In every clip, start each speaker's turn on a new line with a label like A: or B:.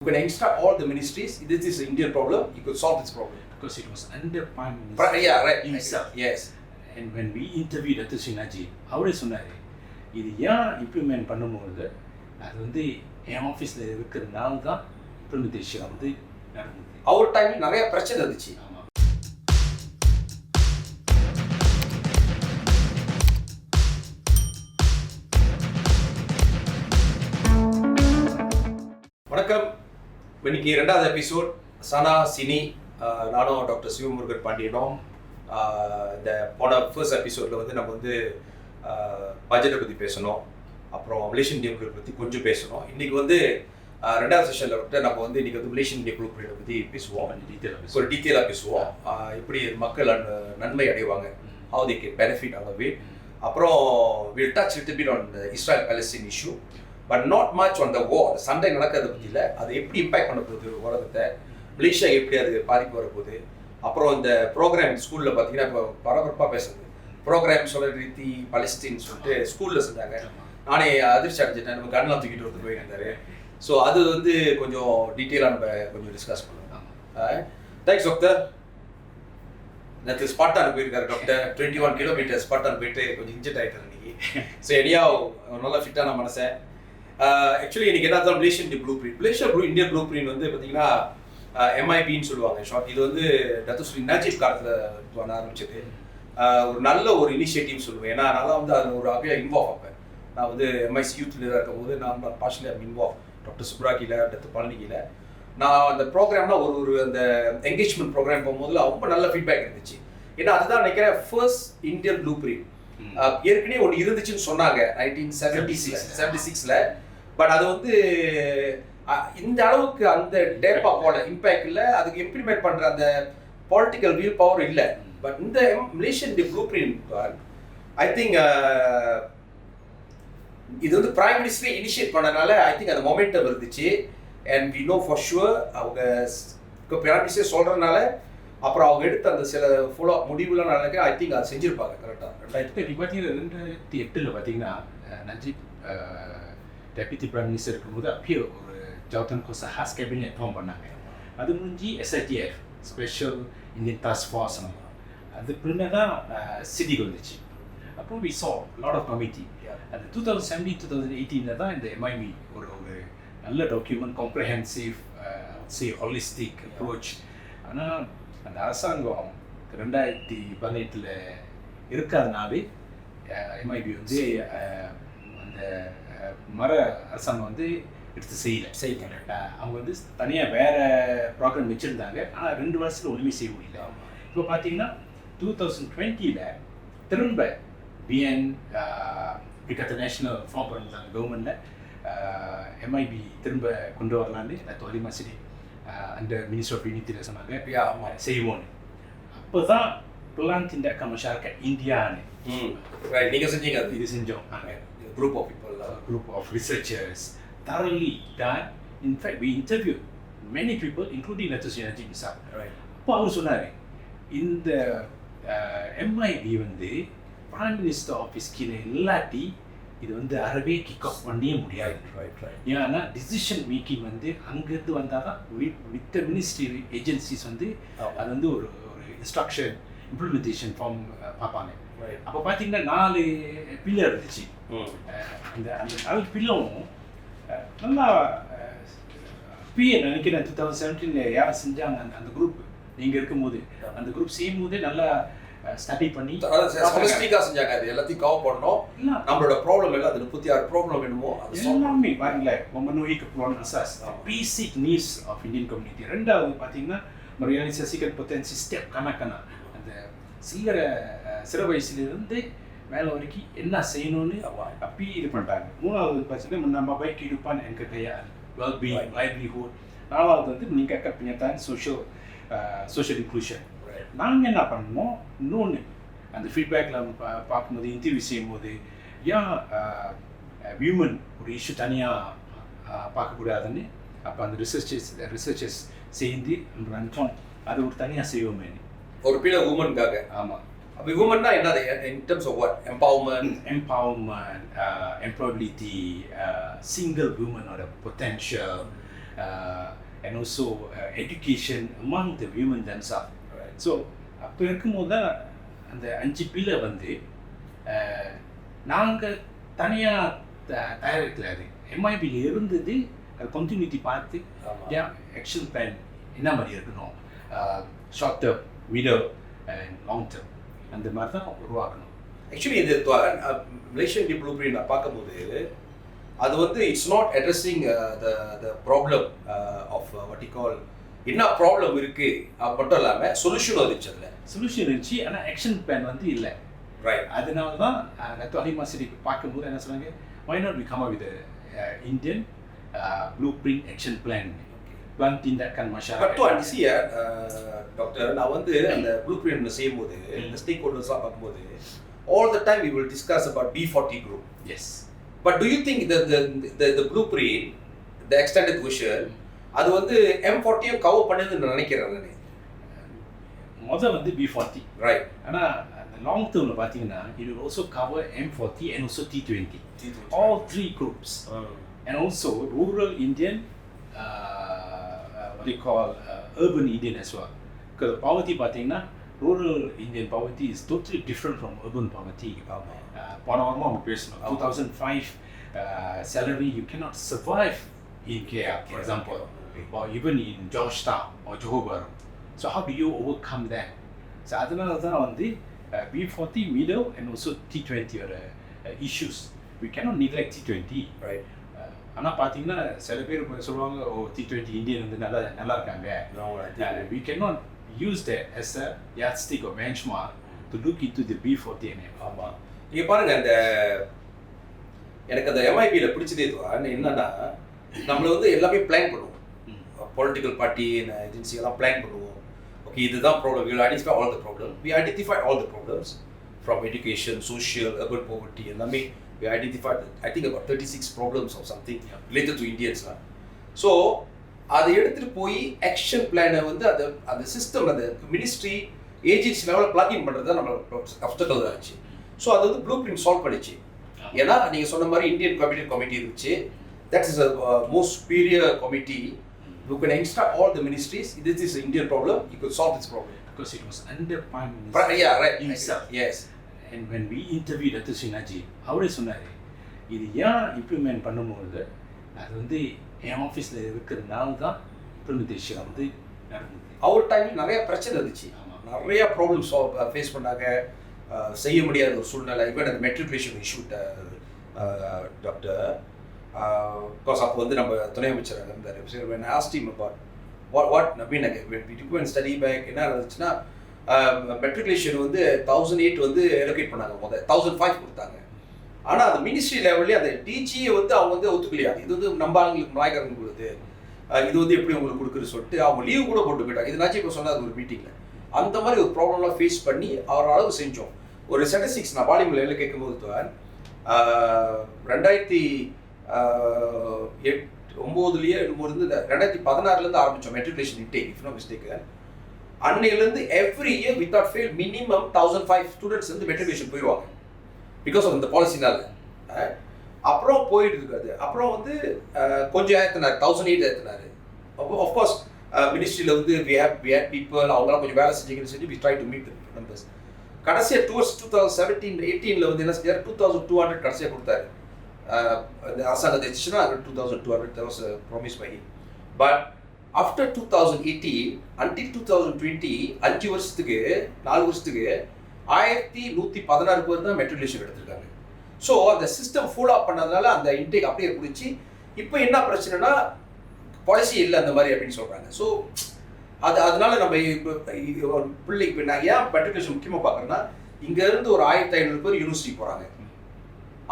A: You can install all the ministries. This is an Indian problem. You could solve this problem.
B: Because it was under Prime Minister himself.
A: Yes.
B: And when we interviewed Dr. Sinaji, அவரே சொன்னார் இது ஏன் implement பண்ணும்போது அது வந்து என் ஆஃபீஸில் இருக்கிறதுனால தான் இம்ப்ளிமெண்டேஷன் வந்து நடந்தது.
A: அவர் டைமில் நிறைய பிரச்சனை இருந்துச்சு. வணக்கம். இன்னைக்கு 2வது எபிசோட் சனா சினி. நானும் டாக்டர் சிவமுருகன் பாண்டியனும் இந்த போன ஃபர்ஸ்ட் எபிசோடில் வந்து நம்ம வந்து பட்ஜெட்டை பற்றி பேசணும், அப்புறம் மலேசியன் இந்தியன் ப்ளூப்ரிண்ட் பற்றி கொஞ்சம் பேசணும். இன்றைக்கி வந்து 2வது செஷனில் விட்டு நம்ம வந்து இன்றைக்கி வந்து மலேசியன் இந்தியன் ப்ளூப்ரிண்ட்டை பற்றி பேசுவோம். ஒரு டீட்டெயிலாக பேசுவோம். எப்படி மக்கள் நன்மை அடைவாங்க, how they can benefit out of it. அப்புறம் we'll touch a little bit on the Israel-Palestine issue, but not much on the war. சண்டை நடக்கிறத பற்றியில் அது எப்படி இம்பேக்ட் பண்ண போகுது உலகத்தை, மலேசியா எப்படி அது பாதிப்பு வரப்போகுது. அப்புறம் இந்த ப்ரோக்ராம் ஸ்கூலில் பார்த்தீங்கன்னா இப்போ பரபரப்பாக பேசுறது ப்ரோக்ராம் சொலிடாரிட்டி பாலஸ்தீன் சொல்லிட்டு ஸ்கூலில் செஞ்சாங்க. நானே அதிர்ச்சி அடைஞ்சிட்டேன். நம்ம கன்லாம் தூக்கிட்டு ஒருத்தர் போயிருந்தாரு. ஸோ அது வந்து கொஞ்சம் டீட்டெயிலாக நம்ம கொஞ்சம் டிஸ்கஸ் பண்ணலாம். Thanks doctor. நேற்று ஸ்பாட்டான் போயிருக்காரு டாக்டர். 21 கிலோமீட்டர் ஸ்பாட்டான் போயிட்டு கொஞ்சம் இன்ஜெக்ட் ஆகிட்டார் இன்னைக்கு. ஸோ எடியா நல்லா ஃபிட்டான மனசேன். ஆக்சுவலி இன்னைக்கு என்ன தான் மலேசியன் இந்தியன் ப்ளூ பிரிண்ட் வந்து பார்த்தீங்கன்னா MIBன்னு சொல்லுவாங்க ஷார்ட். இது வந்து டத்துஸ்ரீ நஜீப் காலத்தில் ஆரம்பிச்சது. ஒரு நல்ல ஒரு இனிஷியேட்டிவ் சொல்லுவேன். ஏன்னா நான் வந்து அது ஒரு அப்படியே இன்வால்வ் ஆப்பேன். நான் வந்து MIC யூத் லீடராக இருக்கும்போது நான் பார்ஷலி இன்வால்வ் டாக்டர் சுப்ராக்கியில் டாக்டர் பழனிக்கியில் நான் அந்த ப்ரோக்ராம்லாம் ஒரு அந்த என்கேஜ்மெண்ட் ப்ரோக்ராம் போகும்போது ரொம்ப நல்ல ஃபீட்பேக் இருந்துச்சு. ஏன்னா அதுதான் நினைக்கிறேன் ஃபர்ஸ்ட் இந்தியன் ப்ளூ பிரிண்ட். ஏற்கனவே ஒன்று இருந்துச்சுன்னு சொன்னாங்க 1976. பட் அது வந்து இந்த அளவுக்கு அந்த டேப்பாவோட இம்பேக்ட் இல்லை, அதுக்கு இம்ப்ளிமெண்ட் பண்ணுற அந்த பொலிட்டிக்கல் வில் பவர் இல்லை. பட் இந்த Malaysian blueprint I think இது வந்து பிரைம் மினிஸ்டரே இனிஷியேட் பண்ணனால ஐ திங்க் அந்த மொமெண்டம் இருந்துச்சு. And we know for sure அவங்க பிரைம் மினிஸ்டர் சொல்கிறதுனால அப்புறம் அவங்க எடுத்த அந்த சில ஃபுல்லோ முடிவுலாம் நினைக்க ஐ திங்க் அது செஞ்சுருப்பாங்க கரெக்டாக.
B: 2008 பார்த்தீங்கன்னா நஜீப் டெப்யூட்டி பிரைம் மினிஸ்டர் இருக்கும்போது அப்பயே ஒரு ஜவுத்தன் கோசா ஹாஸ் கேபினெட் ஃபார்ம் பண்ணாங்க. அது முடிஞ்சு SITF special Indian task force அது பின்ன தான் சிட்டிக்கு வந்துச்சு. அப்புறம் we saw lot of committee. அது 2017-2018 தான் இந்த MIB ஒரு நல்ல டாக்குமெண்ட், காம்ப்ரஹென்சிவ் ஹாலிஸ்டிக் அப்ரோச். ஆனால் அந்த அரசாங்கம் 2018 இருக்காதனாலே MIB வந்து அந்த மர அரசாங்கம் வந்து எடுத்து செய்யலை. அவங்க வந்து தனியாக வேறு ப்ரோக்ராம் வச்சுருந்தாங்க. ஆனால் 2 வருஷத்தில் ஒன்றுமே செய்ய முடியல. இப்போ பார்த்தீங்கன்னா 2020 திரும்ப BN பிகத்த நேஷனல் ஃபார்ம் பண்ணிருந்தாங்க கவர்மெண்ட்டில். MIB திரும்ப கொண்டு வரலான்னு தொழில் மசிடி அந்த மினிஸ்டர் ஆஃப் யூனிட்டியில் சொன்னாங்க செய்வோன்னு. அப்போ தான் பிளான் திண்டக்க மஷார்க்க இந்தியான்னு
A: நீங்கள் செஞ்சீங்க.
B: இது செஞ்சோம்.
A: group of
B: researchers thoroughly done. In fact, we interviewed many people, including Dr. Sinaji himself. அப்போ அவர் சொன்னார் இந்த MIB வந்து பிரைம் மினிஸ்டர் ஆஃபீஸ் கீழே இல்லாட்டி இது வந்து அறவே கிக் ஆஃப் பண்ணவே முடியாது. ஏன்னா டிசிஷன் மேக்கிங் வந்து அங்கேருந்து வந்தால் தான் வித் மினிஸ்ட்ரி ஏஜென்சிஸ் வந்து அது வந்து ஒரு இன்ஸ்ட்ரக்ஷன் இம்ப்ளிமெண்டேஷன் ஃபார்ம் பார்ப்பாங்க. அப்போ பார்த்தீங்கன்னா 4 பில்லர் இருந்துச்சு. அந்த 4 பில்லரும் நல்லா பிஏ நினைக்கிறேன் 2017 யாரும் செஞ்சாங்க. அந்த குரூப் நீங்கள் இருக்கும்போது அந்த குரூப் செய்யும்போதே நல்லா ஸ்டடி பண்ணி
A: ஸ்பெசிஃபிக்காக செஞ்சாங்க. அது எல்லாத்தையும் கவர் பண்ணோம். நம்மளோட ப்ராப்ளம் எல்லாம் அது 36 ப்ராப்ளம் வேணுமோ அது
B: எல்லாமே பாருங்களேன். memenuhi keperluan asas basic needs of Indian community. ரெண்டாவது பார்த்தீங்கன்னா merealisasikan potensi setiap kanak-kanak. அந்த சிறு வயசுலேருந்து மேலே வரைக்கும் என்ன செய்யணும்னு அப்படி இது பண்ணிட்டாங்க. 3வது பார்த்தீங்கன்னா menambah kehidupan and kekayaan, well-being, livelihood. 4வது வந்து meningkatkan penyataan social inclusion. நாங்கள் என்ன பண்ணோம், இன்னொன்று அந்த ஃபீட்பேக்கில் பார்க்கும்போது இன்டர்வியூ செய்யும்போது ஏன் வியூமன் ஒரு இஷ்யூ தனியாக பார்க்கக்கூடாதுன்னு அப்போ அந்த ரிசர்ச்சர்ஸ் சேர்ந்து நம்ம நினச்சோம் அது ஒரு தனியாக செய்வோமே
A: ஒரு பிள்ளை உமனுக்காக.
B: ஆமாம்.
A: அப்போ உமன்னா என்னது in terms of what? Empowerment,
B: empowerment, employability, single உமனோட potential, and also education among the women themselves.
A: Right.
B: So அப்போ இருக்கும்போது தான் அந்த 5 பில்லை வந்து நாங்கள் தனியாக தயாரிக்கல. அது எம்ஐபியில் இருந்தது, அது கண்டினியூட்டி பார்த்து ஆக்ஷன் பிளான் என்ன மாதிரி இருக்கணும், short term, middle and long term, அந்த மாதிரி தான் உருவாக்கணும்.
A: ஆக்சுவலி இந்த மலேசியன் இந்தியன் ப்ளூபிரிண்ட் நான் பார்க்கும்போது அது வந்து it's not addressing the problem of what you call என்ன ப்ராப்ளம் இருக்குது மட்டும் இல்லாமல் சொல்யூஷனும் இருந்துச்சு. அதில்
B: சொல்யூஷன் இருந்துச்சு, ஆனால் ஆக்ஷன் பிளான் வந்து இல்லை.
A: ரைட்.
B: அதனால தான் டக்டர் அலிமா சரி பார்க்கும்போது என்ன சொன்னாங்க, why not we come up with a Indian blueprint action plan, plan tindakan masyarakat.
A: But see doctor, நான் வந்து அந்த ப்ளூபிரிண்ட் செய்யும்போது இந்த ஸ்டேக் ஹோல்டர்ஸ்லாம் பார்க்கும்போது all the time we will discuss about B40 group.
B: Yes.
A: But do you think that the blueprint, the extended version, அது வந்து M40 cover பண்ணுதுன்னு நினைக்கிறேன் நான்.
B: முதல் வந்து B40.
A: Right.
B: ஆனால் அந்த லாங் டேர்மில் பார்த்தீங்கன்னா it will also cover M40 and also T20. All three groups. And also rural Indian, what do you call, urban Indian as well. Because poverty பார்த்தீங்கன்னா rural Indian poverty is totally different from urban poverty. போன வாரமாக அவங்க பேசணும், 2005 salary you cannot survive in KL, for example, or even in Georgetown or Johor Bahru. So how do you overcome that? So அதனால தான் வந்து B40 middle and also T20 are issues. We cannot neglect T20.
A: Right.
B: ஆனால் பார்த்தீங்கன்னா சில பேர் சொல்லுவாங்க, ஓ T20 Indian வந்து நல்லா இருக்காங்க. We cannot use that as a yardstick or benchmark to look into the B40 and
A: ஆமாம். நீங்கள் பாருங்கள், அந்த எனக்கு அந்த எம்ஐபியில் பிடிச்சதே என்னன்னா, நம்மளை வந்து எல்லாமே பிளான் பண்ணுவோம். பொலிட்டிக்கல் பார்ட்டி ஏஜென்சியெல்லாம் பிளான் பண்ணுவோம். ஓகே, இதுதான் problem, we identify all the problem, we identify all the problems from education, social, urban poverty எல்லாமே we identified, I think about 36 problems or something related to Indians. So அதை எடுத்துகிட்டு போய் action பிளானை வந்து அந்த system, அந்த ministry agency லெவலில் பிளாகின் பண்ணுறது தான் நம்ம அப்டக்கல் தான் இருந்துச்சு. ஸோ அது வந்து ப்ளூ பிரிண்ட் சால்வ் பண்ணிச்சு. ஏன்னா நீங்கள் சொன்ன மாதிரி இந்தியன் கேபினட் கமிட்டி இருந்துச்சு. That is a most superior committee who can instruct all the ministries, this is an Indian problem, you could solve this problem.
B: Because it was under Prime Minister.
A: Yeah, right.
B: Himself.
A: Yes.
B: And when we interviewed Dr. Sinaji, அவரே சொன்னார், இது ஏன் implement பண்ணும்போது அது வந்து என் ஆஃபீஸில் இருக்கிறதுனால தான் இம்ப்ளிமெண்டேஷன் வந்து நடந்தது.
A: அவர் டைமில் நிறைய பிரச்சனை இருந்துச்சு, நிறைய ப்ராப்ளம்ஸ் ஃபேஸ் பண்ணாங்க, செய்ய முடியாத ஒரு சூழ்நிலை. ஈவன் அந்த மெட்ரிகுலேஷன் இஷ்யூ டாக்டர், பிகாஸ் அப்போ வந்து நம்ம துணை அமைச்சர் இருந்தார். when I asked him about what I mean, when we go and study back, என்ன இருந்துச்சுன்னா மெட்ரிகுலேஷன் வந்து 1008 வந்து எலோகேட் பண்ணாங்க, முதல் 1005 கொடுத்தாங்க. ஆனால் அந்த மினிஸ்ட்ரி லெவல்லே அந்த டிஜியை வந்து அவங்க வந்து ஒத்துக்கலையா, இது வந்து நம்ம ஆளுங்களுக்கு நாயகரன் கொடுக்குது, இது வந்து எப்படி உங்களுக்கு கொடுக்குறது சொல்லிட்டு அவங்க லீவு கூட போட்டு போயிட்டாங்க. இதுனாச்சும் இப்போ சொன்னாங்க ஒரு மீட்டிங்கில். அந்த மாதிரி ஒரு ப்ராப்ளம்லாம் ஃபேஸ் பண்ணி அவர் அளவு செஞ்சோம். ஒரு ஸ்டாட்டிஸ்டிக்ஸ் நான் பாலிமர் லெவலில் கேட்கும்போது 2009 இருந்து 2016 ஆரம்பித்தோம் matriculation intake, if no mistake. அன்னையிலேருந்து every year without fail minimum 1005 students வந்து மெட்ரிகுலேஷன் போயிடுவாங்க பிகாஸ் ஆஃப் இந்த பாலிசினால. அப்புறம் போயிட்டு இருக்காது. அப்புறம் வந்து கொஞ்சம் ஏற்றினார், 1008 ஏற்றினார். ஆஃப்கோர்ஸ் மினிஸ்ட்ரியில் வந்து we had people, அவங்களாம் கொஞ்சம் வேலை செஞ்சுக்கணும்னு சொல்லி we try to meet the numbers. கடைசியாக டுவர்ட்ஸ் 2017-18 வந்து என்ன செஞ்சார், 2200 கடைசியாக கொடுத்தாரு. இந்த அரசாங்கத்தை வச்சுன்னா 2200 that was promised by him. But after 2018 until 2020 4 வருஷத்துக்கு 1116 பேர் தான் மெட்ரிகுலேஷன் எடுத்திருக்காங்க. ஸோ அந்த சிஸ்டம் ஃபுல் அப் பண்ணதுனால அந்த இன்டேக் அப்படியே பிடிச்சி இப்போ என்ன பிரச்சனைனா பாலிசி இல்லை அந்த மாதிரி அப்படின்னு சொல்கிறாங்க. ஸோ அதனால நம்ம இப்போ பிள்ளை இப்போ நான் ஏன் மெட்ரிகுலேஷன் முக்கியமாக பார்க்குறேன்னா, இங்கேருந்து ஒரு 1500 பேர் யூனிவர்சிட்டி போகிறாங்க,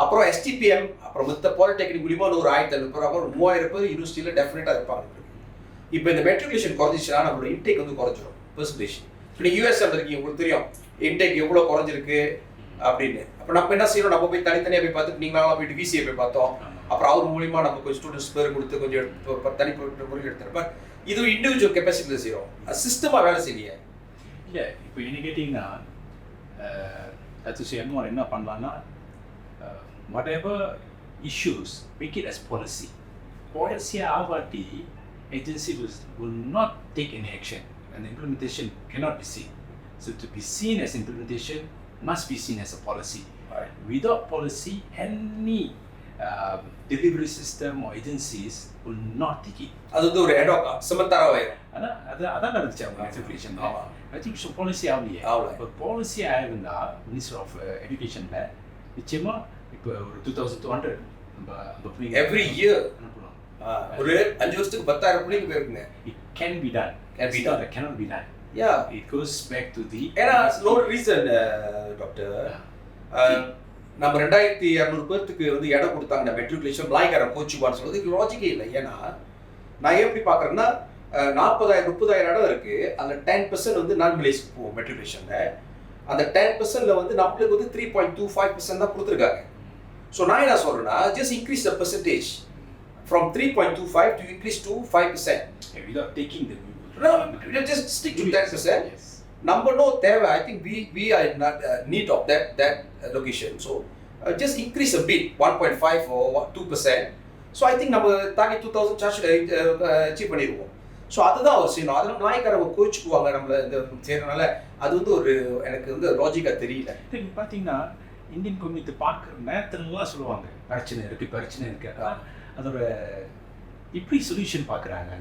A: அப்புறம் STPM, அப்புறம் மற்ற பாலிடெக்னிக் மூலிமா ஒரு 1500 பேர், அப்புறம் 3000 பேர் யூனிவர்சிட்டியில் டெஃபினட்டாக இருப்பாங்க. இப்போ இந்த மெட்ரிகுலேஷன் குறைஞ்சிச்சுன்னா நம்மளோட இன்டேக் வந்து குறைஞ்சிரும் பெர்சன்டேஜ். இப்போ நீங்கள் யூஎஸ்ல இருக்கீங்க, உங்களுக்கு தெரியும் இன்டேக் எவ்வளோ குறைஞ்சிருக்கு அப்படின்னு. அப்போ நம்ம என்ன செய்யணும், நம்ம போய் தனித்தனியாக போய் பார்த்துட்டு நீங்களாம் போயிட்டு VCA போய் பார்த்தோம், அப்புறம் அவர் மூலிமா நம்ம கொஞ்சம் ஸ்டூடெண்ட்ஸ் பேர் கொடுத்து கொஞ்சம் தனிப்பட்ட முறையில் எடுத்துருப்பேன். இது ஒரு இண்டிவிஜுவல் கெப்பாசிட்டியில் செய்கிறோம், சிஸ்டமாக வேலை செய்யலையே.
B: இல்லை இப்போ என்ன கேட்டிங்கன்னா அது என்ன பண்ணலான்னா, whatever issues, make it as policy. Policy ஆகாட்டி agency will not take any action, and the implementation cannot be seen. So to be seen as implementation must be seen as a policy.
A: Right.
B: Without policy, any delivery system or agencies will not take it.
A: அது வந்து ஒரு ad hoc சமத்தாராவாயிரும்.
B: அதான் நடந்துச்சு அவங்க exhibition. I think so policy ஆகலையே. இப்போ policy ஆயிருந்தா minister of எஜுகேஷன்ல நிச்சயமா இப்போ ஒரு 2200
A: every year ஒரு 5 வருஷத்துக்கு 10,000 பிள்ளைங்க போயிருக்குங்க.
B: It can be done. That cannot be done.
A: Yeah.
B: It goes back to the.
A: ஏன்னா no reason டாக்டர். நம்ம 2200 பேருக்கு வந்து இடம் கொடுத்தாங்க மெட்ரிகுலேஷன் மலாய்க்காரன் கோச்சுவான்னு சொல்றது லாஜிக்கே இல்லை. ஏன்னா நான் எப்படி பார்க்குறேன்னா 40,000-30,000 இடம் இருக்கு. அந்த 10% வந்து நான் மலேசிக்கு போவோம் மெட்ரிகுலேஷன்ல. அந்த 10%ல வந்து நம்மளுக்கு வந்து 3.25% தான் கொடுத்துருக்காங்க. ஸோ நான் என்ன சொல்றேன்னா just increase the percentage from 3.25 to increase to 5%.
B: Without taking the.
A: No, just stick to 10%.
B: Yes.
A: Number no தேவை. I think we are in need of that location. So just increase a bit, 1.5 or 2%. So I think நம்ம target 2,000 charge achieve பண்ணிடுவோம். So அதுதான் அவர் செய்யணும். அதெல்லாம் நாய்க்காரங்க கோச்சுக்குவாங்க நம்மளை இந்த செய்யறதுனால அது வந்து ஒரு எனக்கு வந்து லாஜிக்காக தெரியல.
B: நீங்கள் பார்த்தீங்கன்னா இந்தியன் கம்யூனிட்டி பார்க்குற நேரத்துலலாம் சொல்லுவாங்க பிரச்சனை இருக்குது. அதோட இப்படி சொல்யூஷன் பார்க்குறாங்க.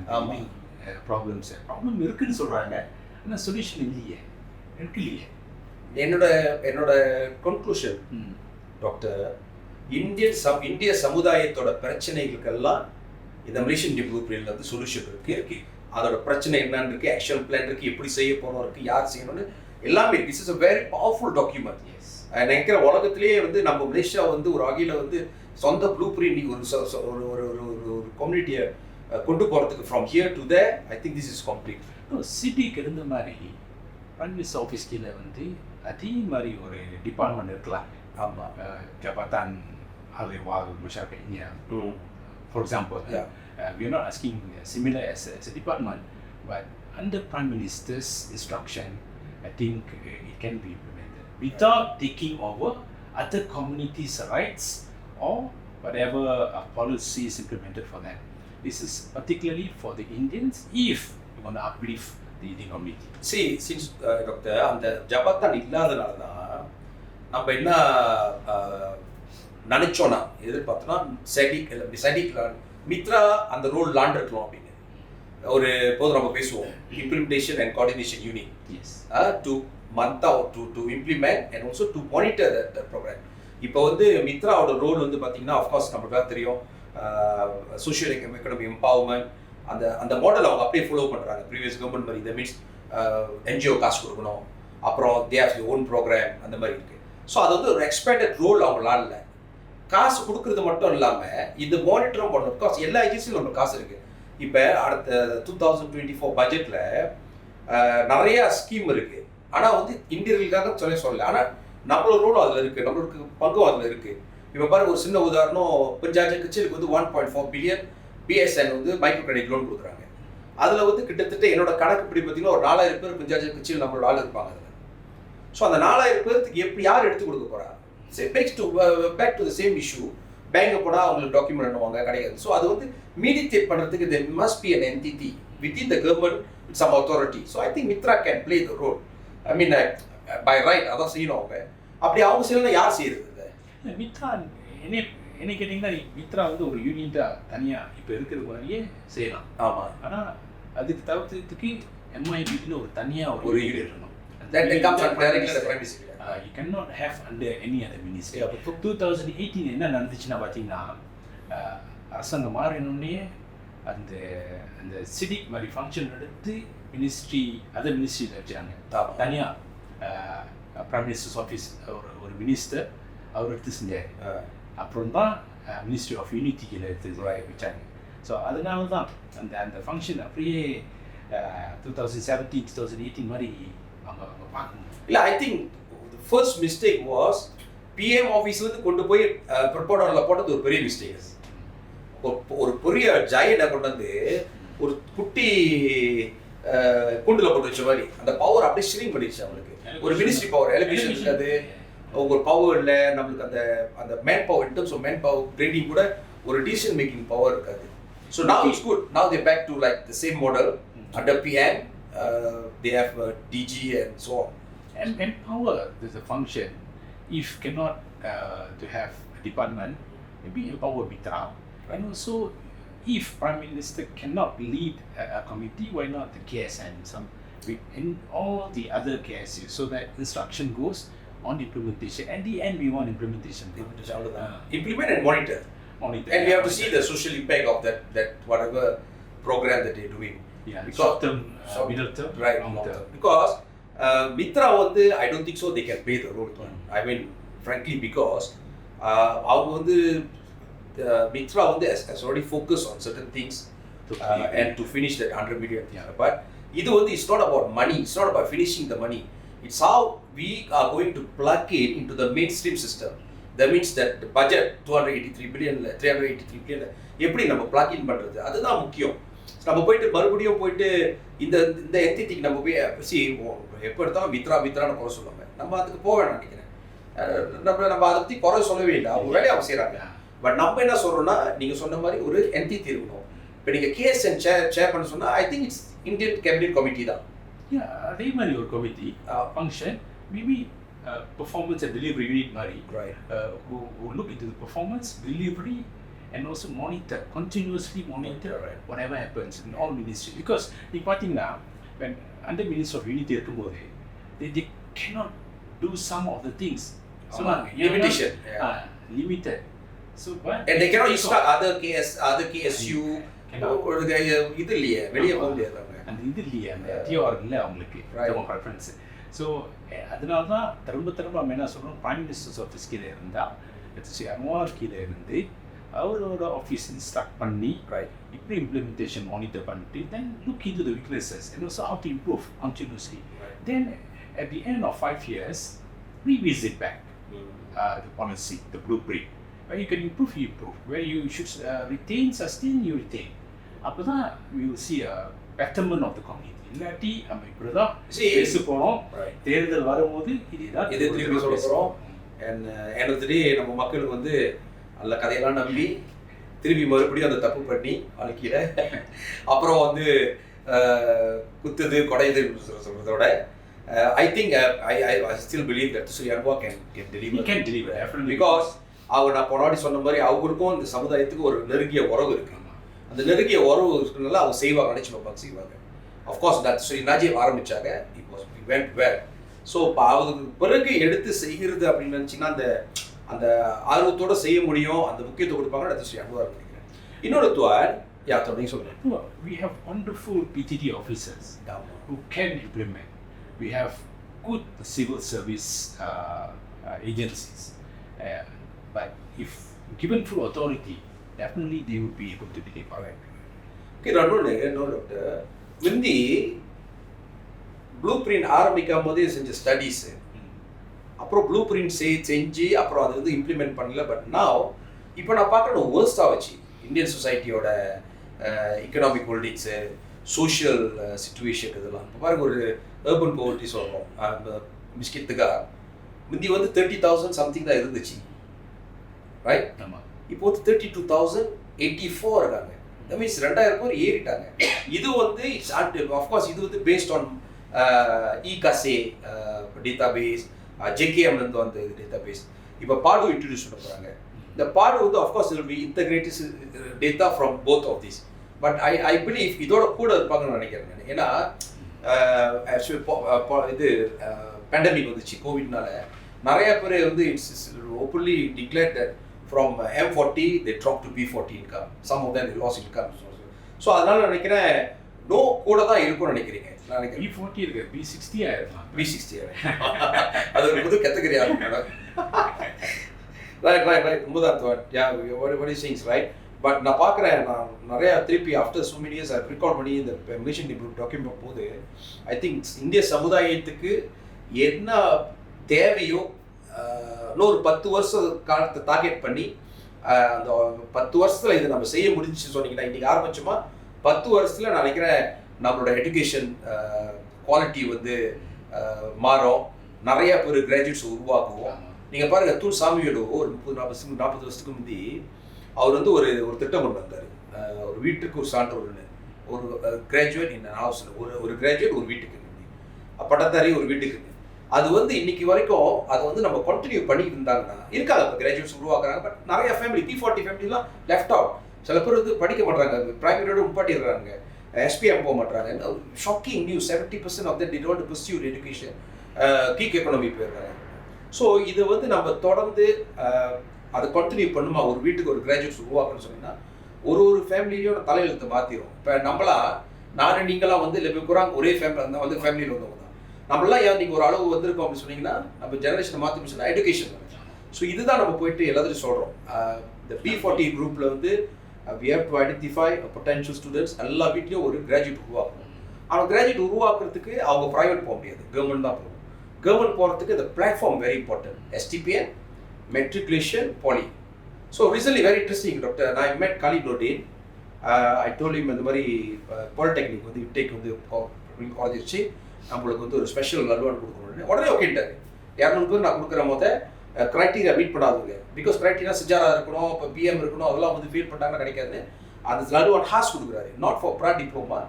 B: ப்ராப்ளம் இருக்குன்னு சொல்கிறாங்க, ஆனால் சொல்யூஷன் இல்லையே.
A: என்னோட கன்க்ளூஷன் டாக்டர், இந்திய சமுதாயத்தோட பிரச்சனைகளுக்கெல்லாம் இந்த மலேசியன் இந்தியன் ப்ளூப்ரிண்ட்ல வந்து சொல்யூஷன் இருக்கு. அதோட பிரச்சனை என்னன்னு இருக்கு, ஆக்ஷன் பிளான் இருக்கு, எப்படி செய்ய போறோம் இருக்கு, யார் செய்யணும்னு எல்லாமே. This is a very powerful document. நினைக்கிற உலகத்திலேயே வந்து நம்ம மலேசியா வந்து ஒரு வகையில வந்து சொந்த ப்ளூ பிரிண்ட் ஒரு கம்யூனிட்டியை கொண்டு போறதுக்கு from here to their. I think this is complete.
B: சிட்டிக்கு இருந்த மாதிரி பிரைம் மினிஸ்டர் ஆஃபீஸ் கீழே வந்து அதே மாதிரி ஒரு டிபார்ட்மெண்ட் இருக்கலாம்.
A: ஆமாம்,
B: ஜபatan ahli wal masyarakatnya. For example, we are not asking similar as a department, but under Prime Minister's instruction, I think it can be implemented without taking over other communities' rights or whatever policies implemented for them. This is particularly for the Indians if you want to uplift the Indian community.
A: See, since Doctor, அந்த ஜபத்தான் இல்லாதனால தான் நம்ம என்ன நினைச்சோன்னா எதிர்பார்த்தோன்னா சைடிக் மித்ரா அந்த role லாண்டிருக்கலாம் அப்படின்னு ஒரு போது நம்ம பேசுவோம். Implementation and coordination unit to month to implement and also to monitor the program. இப்போ வந்து மித்ராவோட ரோல் வந்து பார்த்தீங்கன்னா அஃப்கோர்ஸ் நம்மளுக்காக தெரியும், சோஷியல் எக்கனாமி எம்பவர்மெண்ட் அந்த மாடல் அவங்க அப்படியே ஃபாலோ பண்ணுறாங்க ப்ரீவியஸ் கவர்மெண்ட் மாதிரி. இதை மீன்ஸ் என்ஜிஓ காசு கொடுக்கணும், அப்புறம் they have your own program அந்த மாதிரி இருக்குது. ஸோ அது வந்து ஒரு எக்ஸ்பேண்டட் ரோல் அவங்களால இல்லை. காசு கொடுக்குறது மட்டும் இல்லாமல் இது மானிட்டரும் பண்ணணும். பிகாஸ் எல்லா ஏஜென்சியும் நம்மளுக்கு காசு இருக்குது. இப்போ அடுத்த 2024 பட்ஜெட்டில் நிறையா ஸ்கீம் இருக்குது. ஆனால் வந்து இந்தியர்களுக்காக சொல்லலை, ஆனால் நம்மளோட ரோலும் அதில் இருக்குது, நம்மளுக்கு பங்கும் அதில் இருக்குது. இப்போ பாருங்க, ஒரு சின்ன உதாரணம், பஞ்சாஜ் கட்சிகளுக்கு வந்து 1.4 பில்லியன் பிஎஸ்என் வந்து மைக்ரோ கிரெடிட் லோன் கொடுக்குறாங்க. அதில் வந்து கிட்டத்தட்ட என்னோட கணக்குப்படி பார்த்தீங்கன்னா ஒரு 4000 பேர் பஞ்சாஜ் கட்சியில் நம்மளோட ஆள் இருப்பாங்க அதில். ஸோ அந்த 4000 பேருக்கு எப்படி யார் எடுத்து கொடுக்க போகிறா? Back to the same issue. Bank போனால் அவங்களுக்கு டாக்குமெண்ட் பண்ணுவாங்க, கிடையாது. ஸோ அது வந்து மீடியேட் பண்ணுறதுக்கு there must be an entity within the government with some authority. So I think Mitra can play the role. I mean, by right அதான் செய்யணும் அவங்க. அப்படி அவங்க செய்யலாம், யார் செய்யறது?
B: மித்ரா என்ன கேட்டிங்கன்னா மித்ரா வந்து ஒரு யூனிட்டாக தனியாக இப்போ இருக்கிற மாதிரியே செய்யலாம்.
A: ஆமாம்,
B: ஆனால் அதுக்கு தவிர்த்துக்கு எம்ஐபின்னு ஒரு தனியாக ஒரு யூனிட் இருக்கணும்.
A: That comes directly to the Prime Minister.
B: You cannot have under any other ministry. 2018 என்ன நடந்துச்சுன்னா பார்த்தீங்கன்னா அரசாங்கம் மாறினோடனே அந்த அந்த சிடிக் மாதிரி ஃபங்க்ஷன் எடுத்து அதர் மினிஸ்ட்ரியில் வச்சாங்க. தனியாக பிரைம் மினிஸ்டர்ஸ் ஆஃபீஸ் ஒரு மினிஸ்டர் அவர் எடுத்து செஞ்சார். அப்புறம் தான் மினிஸ்ட்ரி ஆஃப் யூனிட்டி கீழே எடுத்து வச்சாங்க. ஸோ அதனால தான் அந்த அந்த ஃபங்க்ஷன் அப்படியே 2017 2018 மாதிரி அவங்க பார்க்கணும்.
A: இல்லை, I think first mistake was PM ஆஃபீஸ்லேருந்து கொண்டு போய் ப்ரொப்போடரில் போட்டது ஒரு பெரிய மிஸ்டேக். ஒரு பெரிய ஜாயினை கொண்டு வந்து ஒரு குட்டி கூண்டில் போட்டு வச்ச மாதிரி அந்த பவர் அப்படியே ஷ்ரிங்க் பண்ணிடுச்சு அவங்களுக்கு. ஒரு மினிஸ்ட்ரி பவர், எலக்ட்ரிஷன் இருக்காது, ஒரு பவர் இல்லை நம்மளுக்கு. அந்த man power, in terms of man power trading கூட ஒரு டிசிஷன் மேக்கிங் பவர் இருக்காது. So now it's good. Now they're back to like the same model under PM. They have DG and so on.
B: And empower the function. If cannot to have a department, maybe empower Mitra. And also, if Prime Minister cannot lead a committee, why not the KS and and all the other KSUs, so that instruction goes on implementation. At the end, we want implementation.
A: Implement and monitor. And we have to see the social impact of that whatever program that they're doing.
B: Yeah, short term, middle term,
A: right, long term. Because Mitra வந்து I don't think so they can play the role. I mean, frankly, because அவங்க வந்து Mitra வந்து has already focused on certain things and to finish that 100 million thing. But இது வந்து it's not about money. It's not about finishing the money. It's how we are going to plug it into the mainstream system. That means that the budget 283 billion 383 billion எப்படி நம்ம plug in பண்றது, அதுதான் முக்கியம். நம்ம போயிட்டு மறுபடியும் போயிட்டு இந்த என்டிட்டிக்கு நம்ம போய் எப்போ எடுத்தாலும் மித்ரான்னு குறை சொல்லுவாங்க. நம்ம அதுக்கு போக வேணாம் நினைக்கிறேன். நம்ம அதை பற்றி குறை சொல்லவே இல்லை, அவங்க வேலையை அவங்க செய்கிறாங்க. பட் நம்ம என்ன சொல்கிறோம்னா, நீங்கள் சொன்ன மாதிரி ஒரு என்டிட்டி இருக்கணும். இப்போ நீங்கள் கேஎஸ்என் சேர் பண்ண சொன்னால் I think it's Indian cabinet committee தான்.
B: அதே மாதிரி ஒரு committee function maybe performance and delivery unit mari,
A: right,
B: who look into the performance, delivery, and also continuously monitor whatever happens in all ministries. Because in Patina, when under Minister of Unity they cannot do some of the things. So
A: limitation,
B: limited. So but
A: and they cannot install other KSU or the இது இல்லையே, வெளியே போக முடியாது.
B: அந்த இது இல்லையே, அந்த TR இல்லை அவங்களுக்கு ப்ரெஃபரன்ஸ். ஸோ அதனால தான் திரும்ப நம்ம என்ன சொல்கிறோம், பிரைம் மினிஸ்டர்ஸ் ஆஃபீஸ் கீழே இருந்தால் அன்வார் கீழே இருந்து அவரோட ஆஃபீஸ் இன்ஸ்ட்ரக்ட் பண்ணி இப்படி இம்ப்ளிமெண்டேஷன் மானிட்டர் பண்ணிட்டு then look into the weaknesses and also how to improve continuously. Then at the end of 5 years revisit back the policy, the blueprint, where you can improve, where you should retain, sustain, you retain. அப்போ தான் we will see a betterment of the community. இல்லாட்டி நம்ம இப்படி தான் பேச போகிறோம், தேர்தல் வரும்போது
A: இது திருப்பி சொல்ல போகிறோம். எனக்கு நம்ம மக்களுக்கு வந்து நல்ல கதையெல்லாம் நம்பி திருப்பி மறுபடியும் அந்த தப்பு பண்ணி வாழ்க்கையில் அப்புறம் வந்து குத்துது கொடையுது சொல்கிறதோட I think I still believe that Sri Anwar can deliver.
B: He can deliver, definitely.
A: Because நான் போனாடி சொன்ன மாதிரி அவங்களுக்கும் இந்த சமுதாயத்துக்கு ஒரு நெருங்கிய உறவு இருக்கு. அந்த நெருங்கிய உறவு இருக்கிறதுனால அவங்க செய்வாங்க, நினைச்சு பார்ப்பாங்க, செய்வாங்க. அஃப்கோர்ஸ் தட் ஸ்ரீ நாஜிப் ஆரம்பிச்சாங்க, it was vent well. So இப்போ அதுக்கு பிறகு எடுத்து செய்கிறது அப்படின்னு நினச்சிங்கன்னா அந்த ஆர்வத்தோடு செய்ய முடியும், அந்த முக்கியத்துவம் கொடுப்பாங்க. அடுத்து ஸ்ரீ அன்வார் நினைக்கிறேன். இன்னொரு துவார் தொடங்கி சொல்கிறேன்.
B: We have wonderful PTD officers who can implement. We have good civil service agencies. But if given full authority, definitely they will be able to deliver.
A: Okay, no, Doctor. முந்தி ப்ளூ பிரிண்ட் ஆரம்பிக்கும் போதே செஞ்ச studies, அப்புறம் blue print செஞ்சு அப்புறம் அது வந்து implement பண்ணல. பட் நாவ் இப்போ நான் பார்க்குறேன் வேர்ஸ்டாக வச்சு Indian சொசைட்டியோட economic holdings, social situation இதெல்லாம். இப்போ பாருங்க, ஒரு ஏர்பன் போவர்ட்டி சொல்கிறோம், பிஸ்கெட்டுக்காக முந்தி வந்து 30,000 சம்திங் தான் இருந்துச்சு, ரைட்? இப்போ வந்து 32,084 இருக்காங்க. That means 2000 பேர் ஏறிட்டாங்க. இது வந்து இட்ஸ் ஆஃப்கோர்ஸ் இது வந்து பேஸ்ட் ஆன் இகாசே டேட்டாபேஸ், ஜேகேஎம்லேருந்து வந்த டேட்டாபேஸ். இப்போ பாடு இன்ட்ரடியூஸ் பண்ண போகிறாங்க. இந்த பாடு வந்து of course it will be integrated data from both of this. But I believe இதோட கூட இருப்பாங்கன்னு நினைக்கிறேன் நான். ஏன்னா இது பேண்டமிக் வந்துச்சு, கோவிட்னால நிறைய பேர் வந்து it's openly declare that from M40 they dropped to B40 income. Some of them they lost income. So அதனால நினைக்கிறேன் நோ கூட தான் இருக்கும்னு நினைக்கிறீங்க. நான் நினைக்கிறேன்
B: B40 இருக்கு, B60 ஆயிருக்கலாம்.
A: B60 அது ஒரு புது கேட்டகரி ஆகும். ரைட் முதல் thought what is saying right. But நான் பார்க்குறேன், நான் நிறைய திருப்பி after so many years I record பண்ணி இந்த Malaysian Indian Blueprint டாக்குமெண்ட் போது ஐ திங்க் இந்திய சமுதாயத்துக்கு என்ன தேவையோ இன்னொரு 10 வருஷம் காலத்தை டார்கெட் பண்ணி அந்த 10 வருஷத்தில் இதை நம்ம செய்ய முடிஞ்சுன்னு சொன்னீங்கன்னா, இன்றைக்கி ஆரம்பிச்சோமா 10 வருஷத்தில் நான் நினைக்கிறேன் நம்மளோட எஜுகேஷன் குவாலிட்டி வந்து மாறும், நிறைய பேர் கிராஜுவேட்ஸ் உருவாக்குவோம். நீங்கள் பாருங்கள், தூள் சாமியோட ஒரு 30-40 வருஷத்துக்கு முந்தி அவர் வந்து ஒரு திட்டம் கொண்டு வந்தார். ஒரு வீட்டுக்கு ஒரு சான்றோர்னு, ஒரு கிராஜுவேட் இன் ஹவுஸில் ஒரு கிராஜுவேட் ஒரு வீட்டுக்கு பட்டதாரி ஒரு வீட்டுக்கு. அது வந்து இன்னைக்கு வரைக்கும் அதை வந்து நம்ம கண்டினியூ பண்ணிட்டு இருந்தாங்கன்னா இருக்காது. இப்போ கிராஜுவேட்ஸ் உருவாக்குறாங்க, பட் நிறைய ஃபேமிலி P40 ஃபேமிலிலாம் லெஃப்ட் அவுட். சில பேர் வந்து படிக்க மாட்டாங்க, பிரைமரியோட உட்பாட்டிடுறாங்க, SPM போக மாட்டாங்க. Shocking news, 70% of that did not pursue education, gig economy போயிடுறாங்க. ஸோ இதை வந்து நம்ம தொடர்ந்து அதை கண்டினியூ பண்ணுமா, ஒரு வீட்டுக்கு ஒரு கிராஜுவேட்ஸ் உருவாக்குன்னு சொன்னீங்கன்னா ஒரு ஃபேமிலியோட தலையெழுத்தை மாற்றிடும். இப்போ நம்மளாம் நீங்களாம் வந்து இல்லை குறாங்க ஒரே ஃபேமிலி இருந்தால் வந்து ஃபேமிலியில் வந்தவங்க தான். நம்மளாம் ஏன் நீங்கள் ஒரு அளவு வந்திருக்கோம் அப்படின்னு சொன்னீங்கன்னா நம்ம ஜெனரேஷனை மாற்றி சொன்னால் எஜுகேஷன். ஸோ இதுதான் நம்ம போயிட்டு எல்லாத்தையும் சொல்கிறோம். இந்த P40 குரூப்பில் வந்து we have to identify potential students. எல்லா வீட்லேயும் ஒரு கிராஜுவேட் உருவாக்கணும். அவங்க கிராஜுவேட் உருவாக்குறதுக்கு அவங்க ப்ரைவேட் போக முடியாது, கவர்மெண்ட் தான் போகணும். கவர்மெண்ட் போகிறதுக்கு இந்த platform very important. STPN, matriculation, poly. So recently very interesting doctor, நான் met Khalid Nordin. I told him இந்த மாதிரி பாலிடெக்னிக் வந்து இன்டேக் வந்து காலேஜ் வச்சு நம்மளுக்கு வந்து ஒரு ஸ்பெஷல் அல்வான் கொடுக்கணும். உடனே ஓகேட்டாரு. 200 பேர் நான் கொடுக்குற போது க்ரைட்டீரியா மீட் பண்ணாதுங்க. பிகாஸ் க்ரைட்டீரியா சிஜாரா இருக்கணும், இப்போ PM இருக்கணும், அதெல்லாம் வந்து ஃபீல் பண்ணிட்டாங்கன்னா கிடைக்காது. அந்த அல்வான் ஹாஸ் கொடுக்குறாரு, நாட் ஃபார் ப்ரா diploma,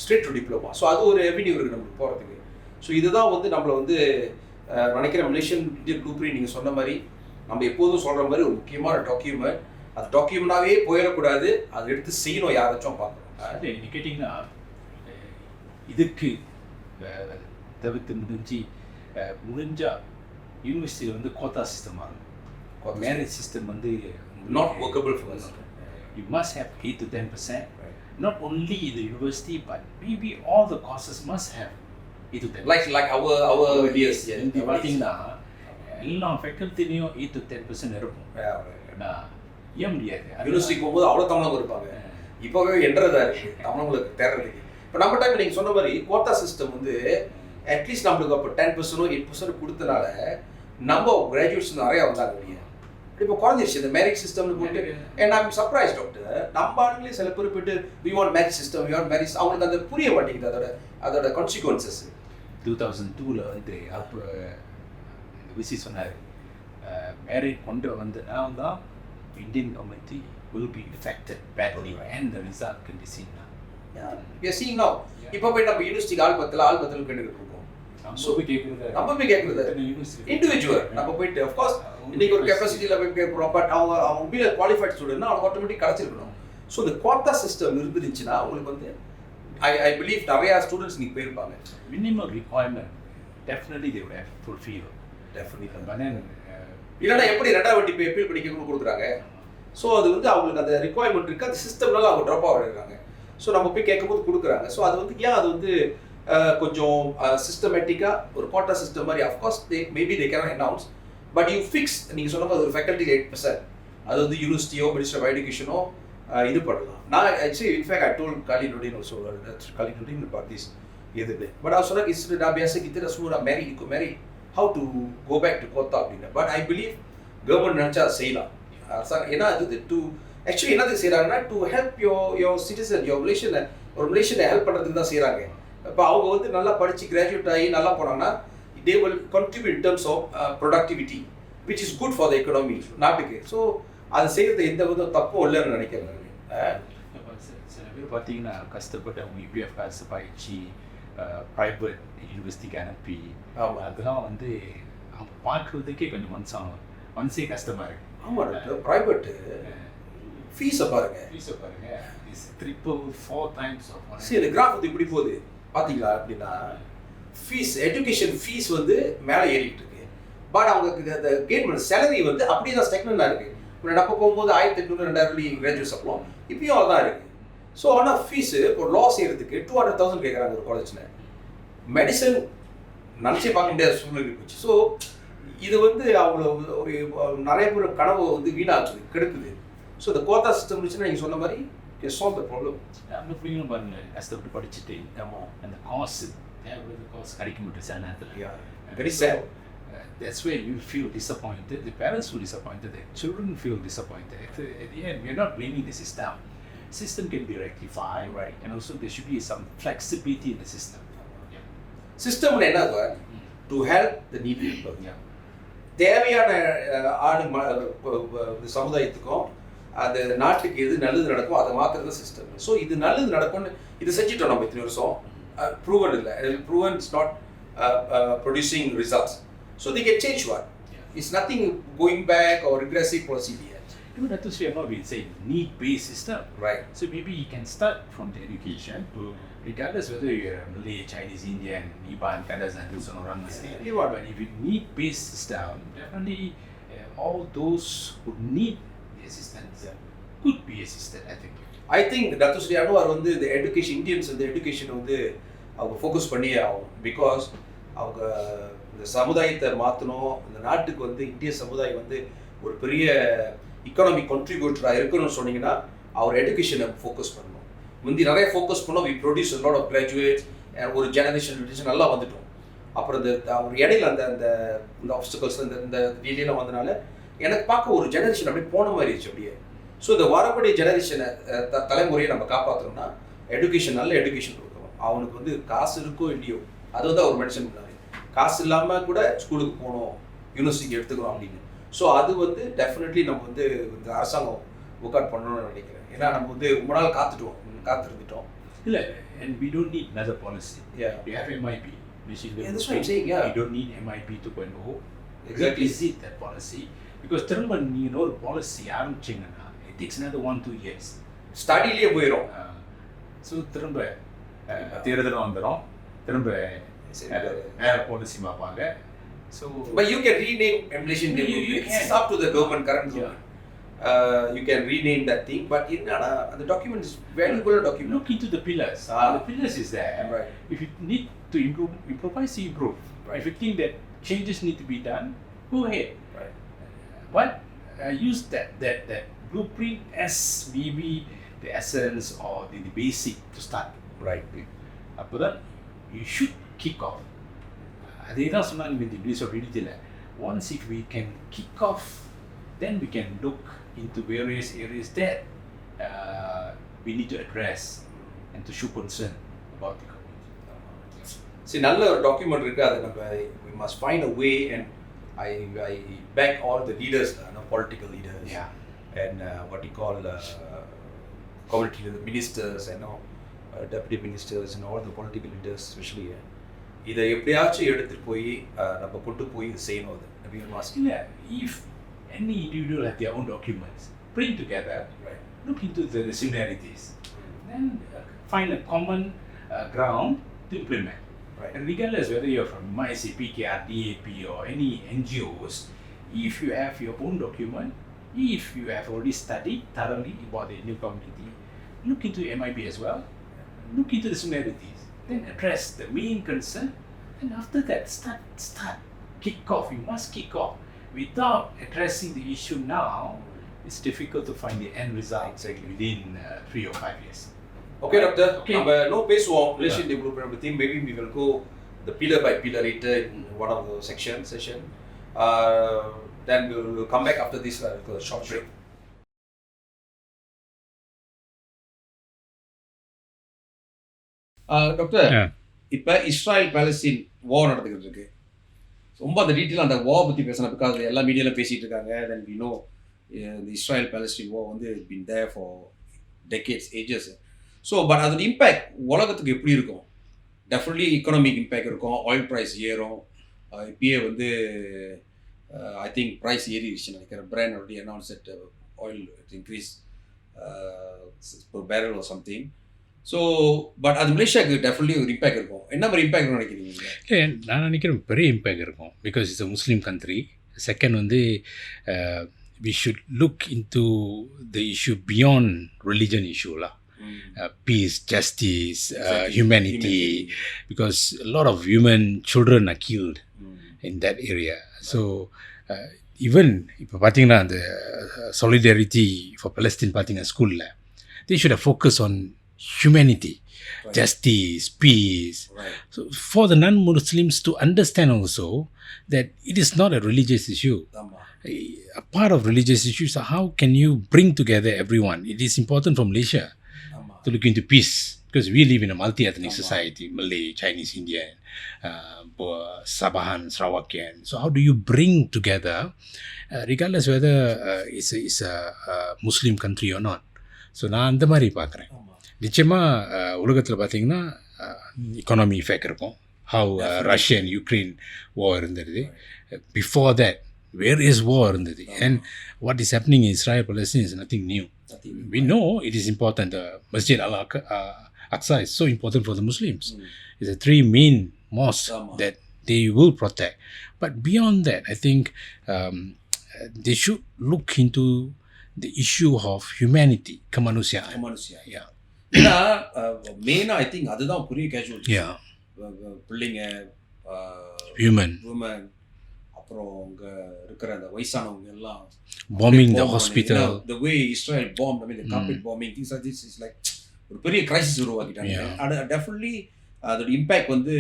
A: straight to diploma. So அது ஒரு ரெவென்யூ இருக்குது நம்மளுக்கு போகிறதுக்கு. ஸோ இதுதான் வந்து நம்மளை வந்து நினைக்கிற மலேசியன் இந்தியன் ப்ளூப்ரிண்ட். நீங்கள் சொன்ன மாதிரி நம்ம எப்போதும் சொல்கிற மாதிரி ஒரு முக்கியமான டாக்குமெண்ட். அது டாக்குமெண்டாகவே போயிடக்கூடாது, அதை எடுத்து செய்யணும், யாராச்சும் பார்க்கணும்.
B: அது நீ கேட்டிங்கன்னா இதுக்கு தவிர்த்து முடிஞ்சா யூனிவர்சிட்டியில் வந்து கோட்டா சிஸ்டம் ஆகும். மேரேஜ் சிஸ்டம் வந்து
A: not workable for us.
B: You must have 8 to 10%. Right. Not only the university, but maybe all the courses must have 8 to 10%.
A: Like our ideas.
B: இங்கே பார்த்தீங்கன்னா எல்லா ஃபேக்கல்ட்டிலையும் 8 to 10% இருக்கும். ஏன் முடியாது?
A: யூனிவர்சிட்டிக்கு போகும்போது அவ்வளோ தமிழகம் இருப்பாங்க. இப்போவே என்றதா இருக்கு தமிழங்களுக்கு தேர்றதுக்கு. இப்போ நம்ம டைம் நீங்கள் சொன்ன மாதிரி கோட்டா சிஸ்டம் வந்து அட்லீஸ்ட் நம்மளுக்கு அப்போ 10%, 8% கொடுத்தனால நம்ம கிராஜுவேட்ஸ் நிறையா வந்தாங்க இல்லையா. இப்போ குறைஞ்சிருச்சு இந்த மேரிட் சிஸ்டம்னு போட்டு. அண்ட் ஐம் சர்ப்ரைஸ் டாக்டர், நம்ம ஆளுங்களே சில பேர் போயிட்டு we want merit system, we want merit, அவங்களுக்கு அந்த புரிய மாட்டேங்குது அதோட கான்சிக்வன்சஸ்.
B: 2002 வந்து அப்போ விசி சொன்னார், மேரிட் கொண்டு வந்தனா தான் Indian community will be affected badly and the result can be seen now.
A: Yeah, we are seeing now. இப்போ போய் நம்ம யூனிவர்சிட்டிக்கு ஆள் பத்தல கேட்டுக்கிட்டு இருக்கோம். நம்ம போய் கேட்குறது இண்டிவிஜுவல். நம்ம போயிட்டு அஃப்கோர்ஸ் இன்னைக்கு ஒரு கெப்பாசிட்டியில் போய் கேட்குறோம், பட் அவங்க பீல குவாலிஃபைட் ஸ்டூடெண்ட்னா அவங்க ஆட்டோமேட்டிக் கிடச்சிருக்கணும். ஸோ இந்த குவாட்டா சிஸ்டம் இருந்துச்சுன்னா அவங்களுக்கு வந்து ஐ பிலீவ் நிறையா ஸ்டூடெண்ட்ஸ் இன்னைக்கு போயிருப்பாங்க.
B: Minimum requirement definitely they would have fulfilled.
A: Definitely.
B: But then
A: இல்லைன்னா எப்படி ரெண்டாவது வட்டி போய் அப்பீல் பண்ணிக்க கொடுக்குறாங்க. ஸோ அது வந்து அவங்களுக்கு அந்த ரிக்வயர்மெண்ட் இருக்குது, அந்த சிஸ்டம்னால அவங்க ட்ராப் ஆகிடுறாங்க. ஸோ நம்ம போய் கேட்கும்போது கொடுக்குறாங்க. ஸோ அது வந்து ஏன் அது வந்து கொஞ்சம் சிஸ்டமேட்டிக்காக ஒரு கோட்டா சிஸ்டம் மாதிரி of course maybe they can announce, but you fix. நீங்கள் சொன்ன மாதிரி ஒரு ஃபேக்கல்ட்டி 8%, அது வந்து யூனிவர்சிட்டியோ மினிஸ்டர் ஆஃப் எஜுகேஷனோ இது பண்ணலாம். நான் actually in fact I told Khalid Nordin also, Khalid Nordin about this எதுக்கு. பட் அவர் சொன்னால் இஸ் நான் பேச கிட்ட சும்மா மேரி how to go back to கோத்தா அப்படின்னு. பட் ஐ பிலீவ் கவர்மெண்ட் நினச்சா செய்யலாம். ஏன்னா அது டு ஆக்சுவலி என்னது செய்கிறாங்கன்னா to help your citizen, your மலேசியனை ஹெல்ப் பண்ணுறதுக்கு தான் செய்கிறாங்க. இப்போ அவங்க வந்து நல்லா படித்து கிராஜுவேட் ஆகி நல்லா போனாங்கன்னா they will contribute in terms of productivity, which is good for the economy நாட்டுக்கு. ஸோ அது செய்கிறது எந்த வித தப்பும் இல்லைன்னு நினைக்கிறேன்.
B: சில பேர் பார்த்தீங்கன்னா கஷ்டப்பட்டு அவங்க இப்படியே காசு பாய்ச்சி ப்ரைவேட் யூனிவர்சிட்டிக்கு அனுப்பி அதெல்லாம் வந்து அவங்க பார்க்குறதுக்கே கொஞ்சம் மனசே கஷ்டமாக இருக்குது.
A: ஆமாம் டாக்டர், ப்ரைவேட்டு ஃபீஸை பாருங்க
B: இஸ் 3-4 times of money.
A: சரி, இந்த கிராஃப் வந்து இப்படி போகுது பார்த்தீங்களா அப்படின்னா ஃபீஸ், எஜுகேஷன் ஃபீஸ் வந்து மேலே ஏறிக்கிட்டு இருக்கு. பட் அவங்களுக்கு அந்த கெயின் சேலரி வந்து அப்படியே தான் ஸ்டெக்னலாக இருக்குது. இப்போ நம்ம போகும்போது 1800-2000 கிராஜுவேட் சம்பளம் இப்பயும் அதான் இருக்குது. ஸோ ஆனால் ஃபீஸு ஒரு லா செய்கிறதுக்கு 200,000 கேட்குறாங்க ஒரு காலேஜில். மெடிசன் நினச்சி பார்க்க முடியாத சூழ்நிலை போச்சு. ஸோ இது வந்து அவங்கள ஒரு நிறைய பேர் கனவு வந்து வீணாகுது, கெடுக்குது. ஸோ இந்த கோத்தா சிஸ்டம் இருந்துச்சுன்னா நீங்கள் சொன்ன மாதிரி சால்வ் த ப்ராப்ளம்.
B: அந்த பிள்ளைங்களும் பாருங்கள் கஷ்டப்பட்டு படிச்சுட்டு அந்த காசு காசு கிடைக்க முடியும் சில நேரத்தில்.
A: Very sad.
B: That's where you feel disappointed, the parents feel disappointed, the children feel disappointed. At the end, we're not blaming the system. System can be rectified,
A: right?
B: And also there should be some flexibility in the system.
A: System என்ன to help the needy people.
B: Yeah.
A: தேவையான ஆடு சமுதாயத்துக்கும் அந்த நாட்டுக்கு எது நல்லது நடக்கும் அதை மாற்றுறது சிஸ்டம். ஸோ இது நல்லது நடக்கும்னு இது செஞ்சுட்டோம் நம்ம இத்தனை வருஷம். ப்ரூவன் இல்லை, proven is not producing results. So they can change what? It's nothing going back or regressive procedure.
B: Even that is we have not been saying need-based system.
A: Right.
B: So maybe you can start from the education, regardless whether you're Malay, Chinese, Indian, Iban, Kadazan, orang mesti. But if you need-based system, definitely all those who need the assistance could be assisted, I think.
A: I think Dr. Sri Anwar வந்து the education, Indians the education வந்து அவங்க focus பண்ணியே ஆகும். Because அவங்க இந்த சமுதாயத்தை மாற்றணும். இந்த நாட்டுக்கு வந்து இந்திய சமுதாயம் வந்து ஒரு பெரிய இக்கானமிக் கான்ட்ரிபியூட்டராக இருக்கணும்னு சொன்னீங்கன்னா அவர் எடுகேஷனை ஃபோக்கஸ் பண்ணணும். முந்தி நிறைய ஃபோக்கஸ் பண்ணோம். We produce lot of graduates, ஒரு ஜெனரேஷன் நல்லா வந்துட்டோம். அப்புறம் இந்த அவர் இடையில அந்த அந்த இந்த ஆப்ஸ்டிகல்ஸ் இந்த டீலாம் வந்தனால எனக்கு பார்க்க ஒரு ஜெனரேஷன் அப்படியே போன மாதிரி இருந்துச்சு அப்படியே. ஸோ இந்த வரக்கூடிய ஜெனரேஷனை தலைமுறையை நம்ம காப்பாற்றணும்னா எடுகேஷன், நல்ல எடுகேஷன் கொடுக்கணும். அவனுக்கு வந்து காசு இருக்கோ இல்லையோ, அது வந்து அவர் மென்ஷன் பண்ணாரு. காசு இல்லாமல் கூட ஸ்கூலுக்கு போகணும், யூனிவர்சிட்டிக்கு எடுத்துக்கிறோம் அப்படின்னு. ஸோ அது வந்து டெஃபினெட்லி நம்ம வந்து இந்த அரசாங்கம் ஒர்க் அவுட் பண்ணணும்னு நினைக்கிறேன். ஏன்னா நம்ம வந்து ரொம்ப நாள் காத்திருந்துட்டோம்.
B: இல்லை, and we don't need another policy.
A: Yeah.
B: We have MIP.
A: That's what I'm saying, yeah.
B: We don't need MIP 2.0.
A: Exactly.
B: Is it that policy? Because திரும்ப நீ ஒரு பாலிசி ஆரம்பிச்சிங்கன்னா it takes another 1-2 years.
A: ஸ்டடிலேயே போயிடும்.
B: ஸோ திரும்ப தேர்தல் வந்துடும், திரும்ப வேறு பாலிசி பார்ப்பாங்க. So,
A: but you can rename Malaysian Indian Blueprint. It's up to the government, current government. You can rename that thing, but the document is valuable document.
B: Look into the pillars. The pillars is there.
A: Right.
B: If you need to improve, improve. Right. If you think that changes need to be done, go ahead.
A: Right.
B: But use that blueprint as maybe the essence or the basic to start.
A: Right.
B: After that, you should kick off. அதே தான் சொன்னாங்க இந்த English of எழுதியில். Once if we can kick off, then we can look into various areas that we need to address and to show concern about the community.
A: See, நல்ல ஒரு document இருக்குது. அதை நம்ம we must find a way, and I back all the leaders, political leaders, and what you call community ministers and deputy ministers and all the political leaders especially. இதை எப்படியாச்சும் எடுத்துகிட்டு போய் நம்ம கொண்டு போய் இது செய்யணும். அது
B: இல்லை, if any individual have their own documents, bring together,
A: right.
B: Look into the similarities, then find a common ground to implement.
A: Right.
B: And regardless whether you're from MIC, PKR, DAP or any NGOs, if you have your own document, if you have already studied thoroughly about the new community, look into MIB as well, look into the similarities. Then address the main concern, and after that start kick off. You must kick off. Without addressing the issue now, it's difficult to find the end result within 3 or 5 years.
A: Okay, doctor. நம்ம no பேசுவோம் Malaysian Indian Blueprint பத்தி. Maybe we will go the pillar by pillar later in one of the session. Then we will come back after this short break. Doctor, இப்போ Israel Palestine வார் நடந்துக்கிட்டு இருக்கு. ரொம்ப அந்த டீட்டெயிலாக அந்த வார் பற்றி பேசணும். பிகாஸ் எல்லா மீடியாவில் பேசிகிட்டு இருக்காங்க. தென் வி நோ இந்த இஸ்ராயல் பாலஸ்தீன் வார் வந்து been there for decades, ages. So but அதோட இம்பேக்ட் உலகத்துக்கு எப்படி இருக்கும்? டெஃபினெட்லி எக்கனாமிக் இம்பேக்ட் இருக்கும். ஆயில் ப்ரைஸ் ஏறும். இப்பயே வந்து ஐ திங்க் ப்ரைஸ் ஏறிடுச்சு நினைக்கிறேன். Brent already announce that oil increase per barrel or something. So but அது மலேசியாவுக்கு டெஃபினெட்லி ஒரு இம்பேக்ட் இருக்கும். என்ன மாதிரி இம்பேக்ட் நினைக்கிறீங்க?
B: இல்லை, நான் நினைக்கிறேன் பெரிய இம்பேக்ட் இருக்கும். Because it's a Muslim country. Second வந்து we should look into the issue beyond religion issue lah. Peace, justice, humanity, because a lot of women, children are killed in that area. So even இப்போ பார்த்தீங்கன்னா அந்த solidarity for Palestine பார்த்தீங்கன்னா ஸ்கூலில் they should have focused on humanity, right. Justice, peace.
A: Right.
B: So for the non-Muslims to understand also that it is not a religious issue. A part of religious issues are how can you bring together everyone. It is important for Malaysia to look into peace because we live in a multi-ethnic society, Malay, Chinese, Indian, Sabahan, Sarawakian. So how do you bring together, regardless whether it's a Muslim country or not? So நான் அந்த மாதிரி பார்க்குறேன். நிச்சயமாக உலகத்தில் பார்த்தீங்கன்னா economy effect இருக்கும். How Russia and Ukraine war இருந்தது. Before that, where is war இருந்தது. And what is happening in Israel, Palestine is nothing new. We know it is important. Masjid Al-Aqsa is so important for the Muslims. It's the three main mosques that they will protect. But beyond that, I think they should look into the issue of humanity, kemanusiaan. Yeah.
A: ஏன்னா மெயினா I think அதுதான் பெரிய casualty. பிள்ளைங்க,
B: human,
A: அப்புறம் அங்க இருக்கிற அந்த வயசானவங்க எல்லாம்
B: bombing the hospital,
A: the way Israel bombed, I mean the carpet bombing, things like this is like ஒரு பெரிய கிரைசிஸ் உருவாக்கிட்டாங்க. அது டெஃபினெட்லி அதோட இம்பேக்ட் வந்து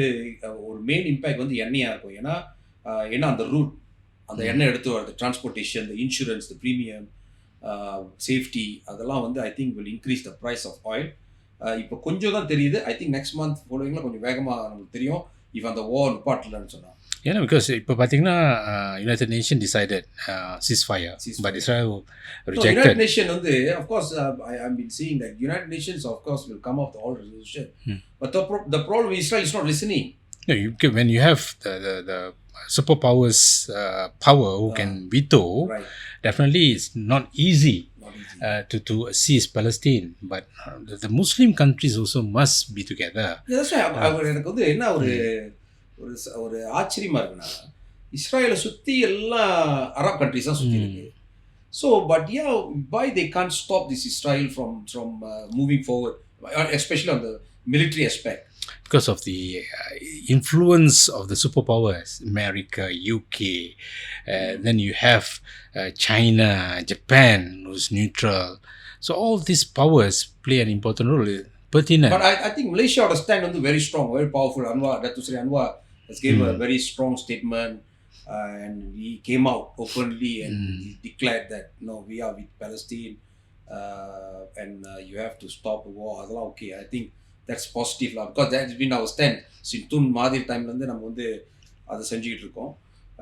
A: ஒரு மெயின் இம்பேக்ட் வந்து எண்ணெயாக இருக்கும். ஏன்னா அந்த ரூட், அந்த எண்ணெய் எடுத்து வரது, transportation, the insurance, the premium, safety, அதெல்லாம் வந்து I think will increase the price of oil. இப்போ கொஞ்சம் தான் தெரியுது. ஐ திங்க் நெக்ஸ்ட் மந்த் ஃபாலோவிங்கில் கொஞ்சம் வேகமாக நமக்கு தெரியும் இப்போ அந்த வார் நிப்பாட்டலன்னு சொன்னாங்க.
B: ஏன்னா பிகாஸ் இப்போ பார்த்தீங்கன்னா United nation decided ceasefire, but Israel rejected.
A: United Nation வந்து of course I've been seeing that United Nations of course will come up with all resolution, but the problem is Israel is not listening.
B: No, when you have the superpowers power who can veto, definitely it's not easy to seize Palestine, but the Muslim countries also must be together.
A: That's why எனக்கு வந்து என்ன ஒரு ஆச்சரியமா இருக்குன்னா, இஸ்ரேலை சுற்றி எல்லா Arab countries தான் சுற்றி இருக்கு. So but why they can't stop this Israel from moving forward, especially on the military aspect?
B: Because of the influence of the superpowers, America, UK, then you have China, Japan, who's neutral. So all these powers play an important role. But
A: I think Malaysia ought to stand on the very strong, very powerful. Datuk Seri Anwar has gave a very strong statement, and he came out openly and he declared that no, we are with Palestine, and you have to stop the war. Adala okay, I think that's positive lah, because that has been our stand since Tun Mahathir time la irundhu நம்ம வந்து அதை செஞ்சுக்கிட்டு இருக்கோம்.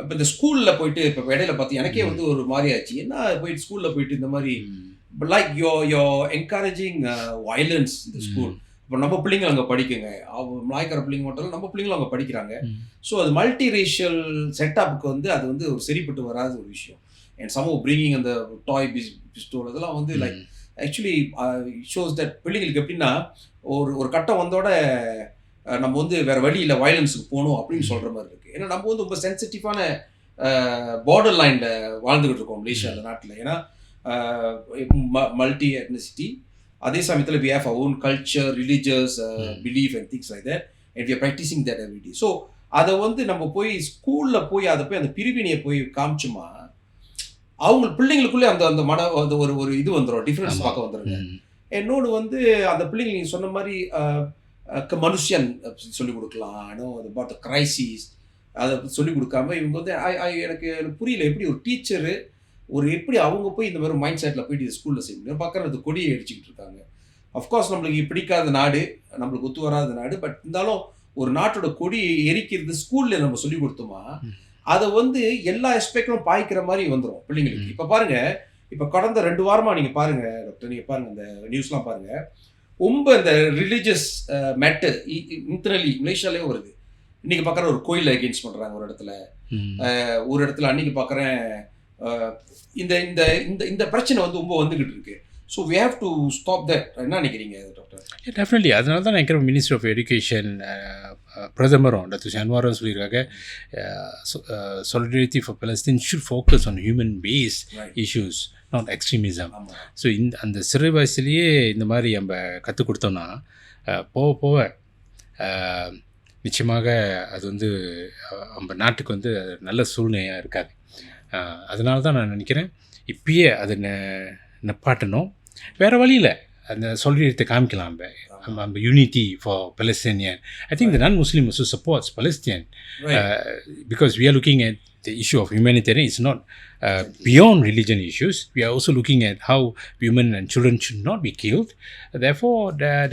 A: இப்போ இந்த ஸ்கூலில் போயிட்டு இப்போ இடையில பார்த்து எனக்கே வந்து ஒரு மாதிரி ஆச்சு. என்ன போயிட்டு ஸ்கூலில் போயிட்டு இந்த மாதிரி like you're encouraging violence in the school. இப்போ நம்ம பிள்ளைங்க அங்கே படிக்குங்க, மலாய்க்கார பிள்ளைங்க மட்டும் நம்ம பிள்ளைங்களும் அங்கே படிக்கிறாங்க. ஸோ அது மல்டி ரேஷியல் செட்டப்புக்கு வந்து அது வந்து ஒரு சரிப்பட்டு வராத ஒரு விஷயம். அண்ட் சம் பிரிங்கிங் அந்த டாய் பிஸ்டோல் அதெல்லாம் வந்து லைக் ஆக்சுவலி ஷோஸ் தட் பிள்ளைங்களுக்கு எப்படின்னா ஒரு கட்டம் வந்தோட நம்ம வந்து வேற வழி இல்லை, வயலன்ஸுக்கு போகணும் அப்படின்னு சொல்கிற மாதிரி இருக்குது. ஏன்னா நம்ம வந்து ரொம்ப சென்சிட்டிவான பார்டர் லைனில் வாழ்ந்துக்கிட்டு இருக்கோம் மலேசியா அந்த நாட்டில். ஏன்னா மல்டி எத்னிசிட்டி, அதே சமயத்தில் we have our own culture, religious belief and things like that, and we are practicing that every day. So அதை வந்து நம்ம போய் ஸ்கூலில் போய் அதை போய் அந்த பிரிவினையை போய் காமிச்சோமா அவங்க பிள்ளைங்களுக்குள்ளே அந்த அந்த ஒரு இது வந்துடும், டிஃப்ரென்ஸ் பார்க்க வந்துடுங்க. என்னோடு வந்து அந்த பிள்ளைங்க நீங்கள் சொன்ன மாதிரி மனுஷன் சொல்லிக் கொடுக்கலாம், அபவுட் த கிரைசிஸ் அதை சொல்லிக் கொடுக்காம இவங்க வந்து எனக்கு புரியல எப்படி ஒரு டீச்சரு எப்படி அவங்க போய் இந்த மாதிரி மைண்ட் செட்டில் போயிட்டு ஸ்கூலில் செய்ய முடியும். பார்க்குறது கொடியை அடிச்சுக்கிட்டு இருக்காங்க. அஃப்கோர்ஸ் நம்மளுக்கு பிடிக்காத நாடு, நம்மளுக்கு ஒத்து வராத நாடு, பட் இருந்தாலும் ஒரு நாட்டோட கொடி எரிக்கிறது ஸ்கூலில் நம்ம சொல்லி கொடுத்தோமா அதை வந்து எல்லா எஸ்பெக்டும் பாய்க்கிற மாதிரி வந்துடும் பிள்ளைங்களுக்கு. இப்போ பாருங்க, இப்போ கடந்த 2 வாரமா நீங்கள் பாருங்க டாக்டர், நீங்கள் பாருங்க இந்த நியூஸ்லாம் பாருங்க, ரொம்ப இந்த ரிலீஜியஸ் மேட்டர் இன்டர்னலி மலேசியாலே வருது. இன்னைக்கு பார்க்குற ஒரு கோயிலை அகெயின்ஸ்ட் பண்ணுறாங்க ஒரு இடத்துல அன்னைக்கு பார்க்குறேன் இந்த இந்த இந்த இந்த பிரச்சனை வந்து ரொம்ப வந்துகிட்டு இருக்கு. So we have to stop that. என்ன நினைக்கிறீங்க டாக்டர்?
B: டெஃபினெட்லி. அதனால தான் நினைக்கிறேன் மினிஸ்டர் ஆஃப் எஜுகேஷன் பிரதமரும் டாக்டர் ஷான்வாரும் சொல்லியிருக்காங்க, solidarity for Palestine should focus on human based issues, not extremism. So அந்த சிறு வயசுலேயே இந்த மாதிரி நம்ம கற்றுக் கொடுத்தோம்னா போக போக நிச்சயமாக அது வந்து நம்ம நாட்டுக்கு வந்து நல்ல சூழ்நிலையாக இருக்காது. அதனால தான் நான் நினைக்கிறேன் இப்பயே அதை நிப்பாட்டணும். வேறு வழியில் அந்த solidarity காமிக்கலாம். நம்ம unity for Palestinian. I think the non-Muslim also supports Palestine, because we are looking at the issue of humanitarian is not beyond religion issues. We are also looking at how women and children should not be killed. Therefore,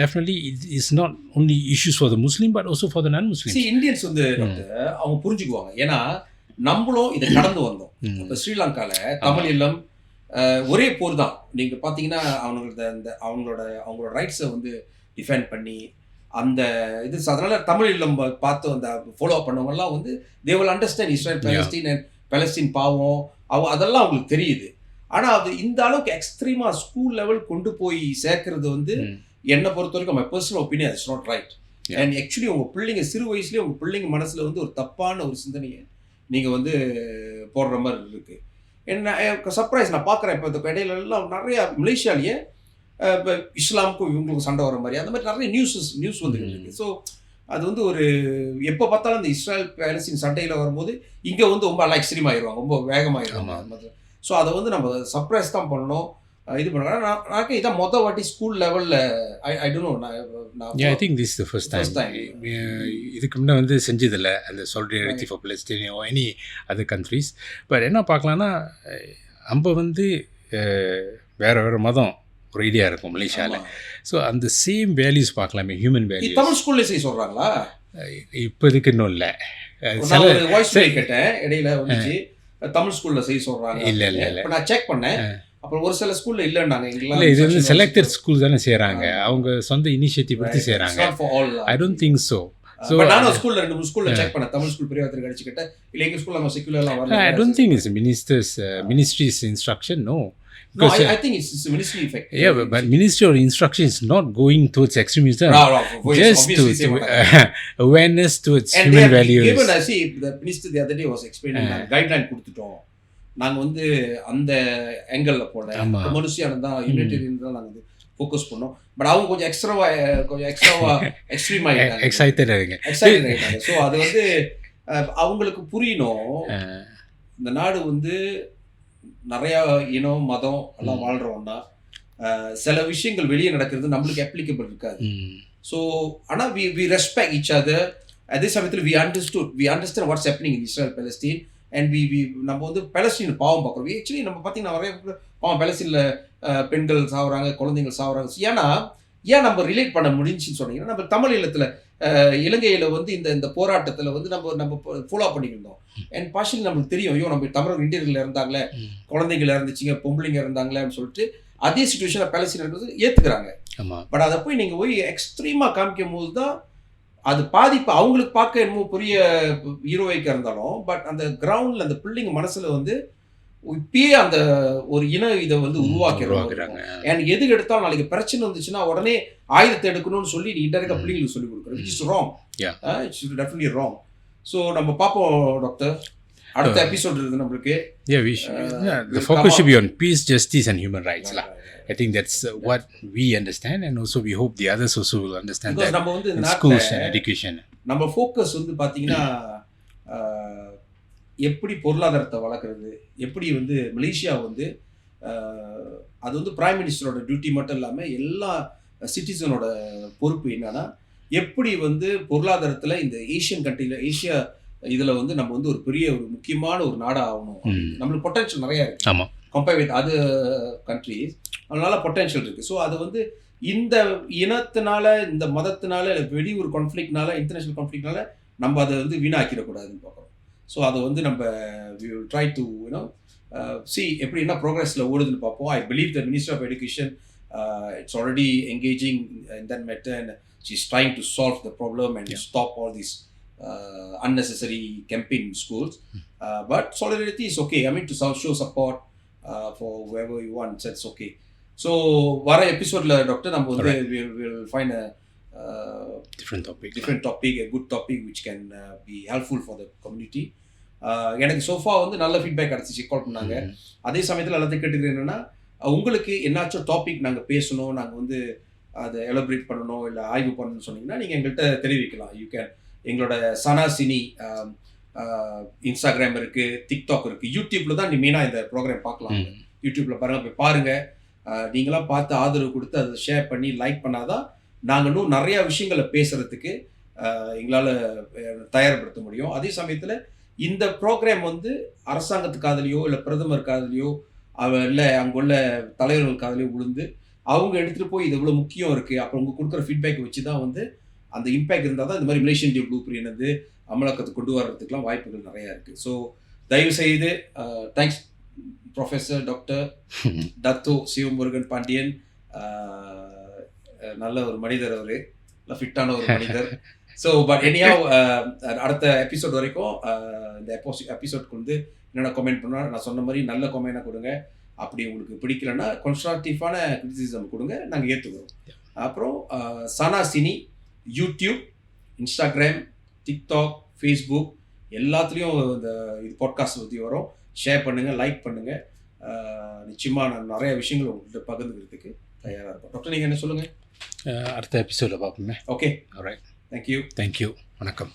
B: definitely it is not only issues for the Muslim but also for the non-Muslims.
A: See, Indians வந்து அவங்க புரிஞ்சுக்குவாங்க. ஏன்னா நம்மளும் இதை கடந்து வந்தோம். இப்போ ஸ்ரீலங்கால தமிழ் இல்லம் ஒரே போர் தான். நீங்க பாத்தீங்கன்னா அவங்களோட ரைட்ஸை வந்து டிஃபெண்ட் பண்ணி அந்த இது அதனால தமிழ் இல்லம் பார்த்து அந்த ஃபாலோ பண்ணவங்கலாம் வந்து they will understand Israel Palestine and Palestine பாவம் அதெல்லாம் அவங்களுக்கு தெரியுது. ஆனால் அது இந்த அளவுக்கு எக்ஸ்ட்ரீமா ஸ்கூல் லெவல் கொண்டு போய் சேர்க்கறது வந்து என்னை பொறுத்த வரைக்கும் my personal opinion it's not right. And actually உங்கள் பிள்ளைங்க சிறு வயசுலேயே உங்கள் பிள்ளைங்க மனசில் வந்து ஒரு தப்பான ஒரு சிந்தனையை நீங்கள் வந்து போடுற மாதிரி இருக்குது. என்ன சர்ப்ரைஸ் நான் பார்க்குறேன் இப்போ இந்த இடையிலலாம் நிறையா மலேசியாலேயே இப்போ இஸ்லாமுக்கும் இவங்களுக்கும் சண்டை வர மாதிரி அந்த மாதிரி நிறைய நியூஸ் வந்துட்டு இருக்கு. ஸோ அது வந்து ஒரு எப்போ பார்த்தாலும் இந்த இஸ்ரேல் பாலஸ்தீன் சண்டையில் வரும்போது இங்கே வந்து ரொம்ப எக்ஸ்ட்ரீம் ஆயிடுவாங்க, ரொம்ப வேகமாகிடுவாங்க. ஸோ அதை வந்து நம்ம சர்ப்ரைஸ் தான் பண்ணணும், இது பண்ணுறேன். நான் இதான் மொதல் வாட்டி ஸ்கூல் லெவலில் I don't know.
B: I think this the first time. இதுக்கு முன்னே வந்து செஞ்சதில்லை அந்த solidarity for Palestine or any other countries. But என்ன பார்க்கலான்னா நம்ம வந்து வேறு மதம் ஒரு ஐடியா இருக்கும் மலேசியாவில். ஸோ அந்த சேம் வேல்யூஸ் பார்க்கலாமே, ஹியூமன் வேல்யூஸ்.
A: தமிழ் ஸ்கூல்ல செய்ய சொல்கிறாங்களா?
B: இப்போதைக்கு இன்னும் இல்லை.
A: கேட்டேன் இடையில வந்துச்சு தமிழ் ஸ்கூல்ல செய்ய சொல்றாங்க. இல்லை நான் செக் பண்ணேன். அப்புறம் ஒரு சில ஸ்கூல்ல இல்லைன்னாங்க. இல்லை, இது வந்து
B: செலக்டட் ஸ்கூல் தானே செய்கிறாங்க, அவங்க சொந்த இனிஷியேட்டிவ் எடுத்து செய்கிறாங்க. I don't think so.
A: So நானும் ஸ்கூல்ல 2 ஸ்கூல்ல செக் பண்ணேன். தமிழ் ஸ்கூல் பெரியவாத்திரி அடிச்சு கேட்டேன். இல்லை எங்கள் ஸ்கூல்ல நம்ம செக்குலர்லாம் வரல.
B: I don't think it's ministry's instruction, no.
A: No, I think it's a ministry effect.
B: Yeah, but ministry or instruction is not going towards extremism.
A: No,
B: just to awareness towards and human values.
A: Even I see the minister the other day was explaining guideline கொடுத்துட்டோம். நாங்க வந்து அந்த ஆங்கிள்ல போல கம்யூனிஸ்டியான தான் யூனிட்டேரியன் தான் நாங்க focus பண்ணோம். But அவங்க கொஞ்சம் எக்ஸ்ட்ராவா எக்ஸ்ட்ரீம் ஆயிட்டாங்க, எக்ஸைட்டட் ஆயிட்டாங்க. ஸோ அது வந்து அவங்களுக்கு புரியணும், இந்த நாடு வந்து நிறையா இனம் மதம் எல்லாம் வாழ்கிறோம்னா சில விஷயங்கள் வெளியே நடக்கிறது நம்மளுக்கு அப்ளிகபிள் இருக்காது. ஸோ ஆனால் வி ரெஸ்பெக்ட் ஈச் அதர். அதே சமயத்தில் we understand what's happening in Israel Palestine and நம்ம வந்து பாலஸ்தீன் பாவம் பார்க்குறோம். ஆக்சுவலி நம்ம பார்த்தீங்கன்னா நிறைய பாவம் பாலஸ்தீனில் பெண்கள் சாகுறாங்க, குழந்தைகள் சாகுறாங்க. ஏன் நம்ம ரிலேட் பண்ண முடிஞ்சுன்னு சொன்னீங்கன்னா, நம்ம தமிழ் இல்லத்தில் இலங்கையில் வந்து இந்த போராட்டத்தில் வந்து நம்ம ஃபாலோ பண்ணியிருந்தோம். அண்ட் பார்ஷலி நம்மளுக்கு தெரியும், ஐயோ நம்ம தமிழர் இந்தியர்கள் இருந்தாங்களே, குழந்தைகள் இருந்துச்சுங்க, பொம்பளைங்க இருந்தாங்களேன்னு சொல்லிட்டு அதே சுச்சுவேஷனில் பாலஸ்தீனர்கள் ஏற்றுக்கிறாங்க. பட் அதை போய் நீங்கள் போய் எக்ஸ்ட்ரீமாக காமிக்கும் போது தான் அது பாதிப்பு அவங்களுக்கு பார்க்க என்னமோ பெரிய ஹீரோய்க்கு இருந்தாலும், பட் அந்த கிரவுண்டில் அந்த பிள்ளைங்க மனசில் வந்து இப்பயே அந்த ஒரு இதை வந்து உருவாக்குறாங்க. அண்ட் எதுக்கு எடுத்தாலும் நாளைக்கு பிரச்சனை வந்துச்சுன்னா உடனே ஆயுதத்தை எடுக்கணும்னு சொல்லி நீ இன்டெரக்டா பிள்ளைங்களுக்கு சொல்லி கொடுக்குறோம். It's wrong. It's definitely wrong. So நம்ம பார்ப்போம் டாக்டர், அடுத்த எபிசோட் இருக்குது நம்மளுக்கு. The focus should be on peace, justice and human rights. I think that's what we understand, and also we hope the others also will understand that. நம்ம வந்து in schools and education நம்ம focus வந்து பாத்தீங்கன்னா எப்படி பொருளாதாரத்தை வளர்க்குறது, எப்படி வந்து மலேசியா வந்து அது வந்து பிரைம் மினிஸ்டரோட டியூட்டி மட்டும் இல்லாமல் எல்லா சிட்டிசனோட பொறுப்பு என்னன்னா, எப்படி வந்து பொருளாதாரத்தில் இந்த ஏஷியன் கண்ட்ரியில் ஏஷியா இதில் வந்து நம்ம வந்து ஒரு பெரிய ஒரு முக்கியமான ஒரு நாடாக ஆகணும். நம்மளுக்கு பொட்டன்ஷியல் நிறையா இருக்குது கம்பேர் வித் அதர் கண்ட்ரிஸ். அதனால பொட்டன்ஷியல் இருக்குது. ஸோ அது வந்து இந்த இனத்தினால, இந்த மதத்தினால, வெளியூர் கான்ஃப்ளிக்ட்னால, இன்டர்நேஷ்னல் கான்ஃப்ளிக்ட்னால நம்ம அதை வந்து வீணாக்கிடக்கூடாதுன்னு பார்க்குறோம். ஸோ அதை வந்து நம்ம we will try to see எப்படி என்ன ப்ரோக்ரஸில் ஓடுதுன்னு பார்ப்போம். I believe the Minister of Education it's already engaging in that matter and she's trying to solve the problem and stop all these unnecessary campaign in schools. But solidarity is okay. I mean to show support for whoever you want, that's okay. So வர எபிசோடில் doctor நம்ம வந்து we'll find a different topic, a good topic which can be helpful for the community. எனக்கு sofa வந்து நல்ல feedback கிடச்சிச்சு, கால் பண்ணாங்க. அதே சமயத்தில் எல்லாத்தையும் கேட்டுக்கிறேன் என்னென்னா, உங்களுக்கு என்னாச்சும் டாபிக் நாங்கள் பேசணும், நாங்கள் வந்து அதை எலபரேட் பண்ணணும், இல்லை ஆய்வு பண்ணணும்னு சொன்னீங்கன்னா நீங்கள் எங்கள்கிட்ட தெரிவிக்கலாம். யூ கேன் எங்களோட சனா சினி இன்ஸ்டாகிராம் இருக்குது, டிக்டாக் இருக்குது, யூடியூப்பில் தான் நீ மெயினாக இந்த ப்ரோக்ராம் பார்க்கலாம். யூடியூப்பில் பாருங்கள், போய் பாருங்கள். நீங்களாம் பார்த்து ஆதரவு கொடுத்து அதை ஷேர் பண்ணி லைக் பண்ணாதான் நாங்கள் இன்னும் நிறையா விஷயங்களை பேசுகிறதுக்கு எங்களால் தயார்படுத்த முடியும். அதே சமயத்தில் இந்த ப்ரோக்ராம் வந்து அரசாங்கத்து காதலையோ இல்லை பிரதமர் காதலையோ இல்லை அங்குள்ள தலைவர்கள் காதலையோ விழுந்து அவங்க எடுத்துகிட்டு போய் இது இவ்வளோ முக்கியம் இருக்குது, அப்புறம் உங்கள் கொடுக்குற ஃபீட்பேக் வச்சு தான் வந்து அந்த இம்பேக்ட் இருந்தால் தான் இந்த மாதிரி மலேசியன் இந்தியன் ப்ளூப்ரிண்ட் வந்து அமலாக்கத்துக்கு கொண்டு வர்றதுக்குலாம் வாய்ப்புகள் நிறையா இருக்குது. ஸோ தயவுசெய்து thanks professor doctor Datuk Sivamurugan Pandian. நல்ல ஒரு மனிதர், அவர் நல்ல ஃபிட்டான ஒரு மனிதர். ஸோ பட் எனியாவ் அடுத்த எபிசோட் வரைக்கும் இந்த எபிசோட்க்கு வந்து என்னென்ன கமெண்ட் பண்ணால் நான் சொன்ன மாதிரி நல்ல கமெண்டாக கொடுங்க. அப்படி உங்களுக்கு பிடிக்கலன்னா கன்ஸ்ட்ரக்டிவான கிரிட்டிசிசம் கொடுங்க, நாங்கள் ஏற்றுக்கிறோம். அப்புறம் சனா சினி யூடியூப், இன்ஸ்டாகிராம், டிக்டாக், ஃபேஸ்புக் எல்லாத்துலேயும் இந்த இது பாட்காஸ்ட் பற்றி வரும். ஷேர் பண்ணுங்கள், லைக் பண்ணுங்கள். நிச்சயமாக நான் நிறைய விஷயங்கள் உங்கள்கிட்ட பகிர்ந்துக்கிறதுக்கு தயாராக இருக்கும். டாக்டர் நீங்கள் என்ன சொல்லுங்கள்?
B: அடுத்த எபிசோடில் பார்ப்போமே.
A: Okay,
B: alright.
A: தேங்க்யூ.
B: தேங்க்யூ. வணக்கம்.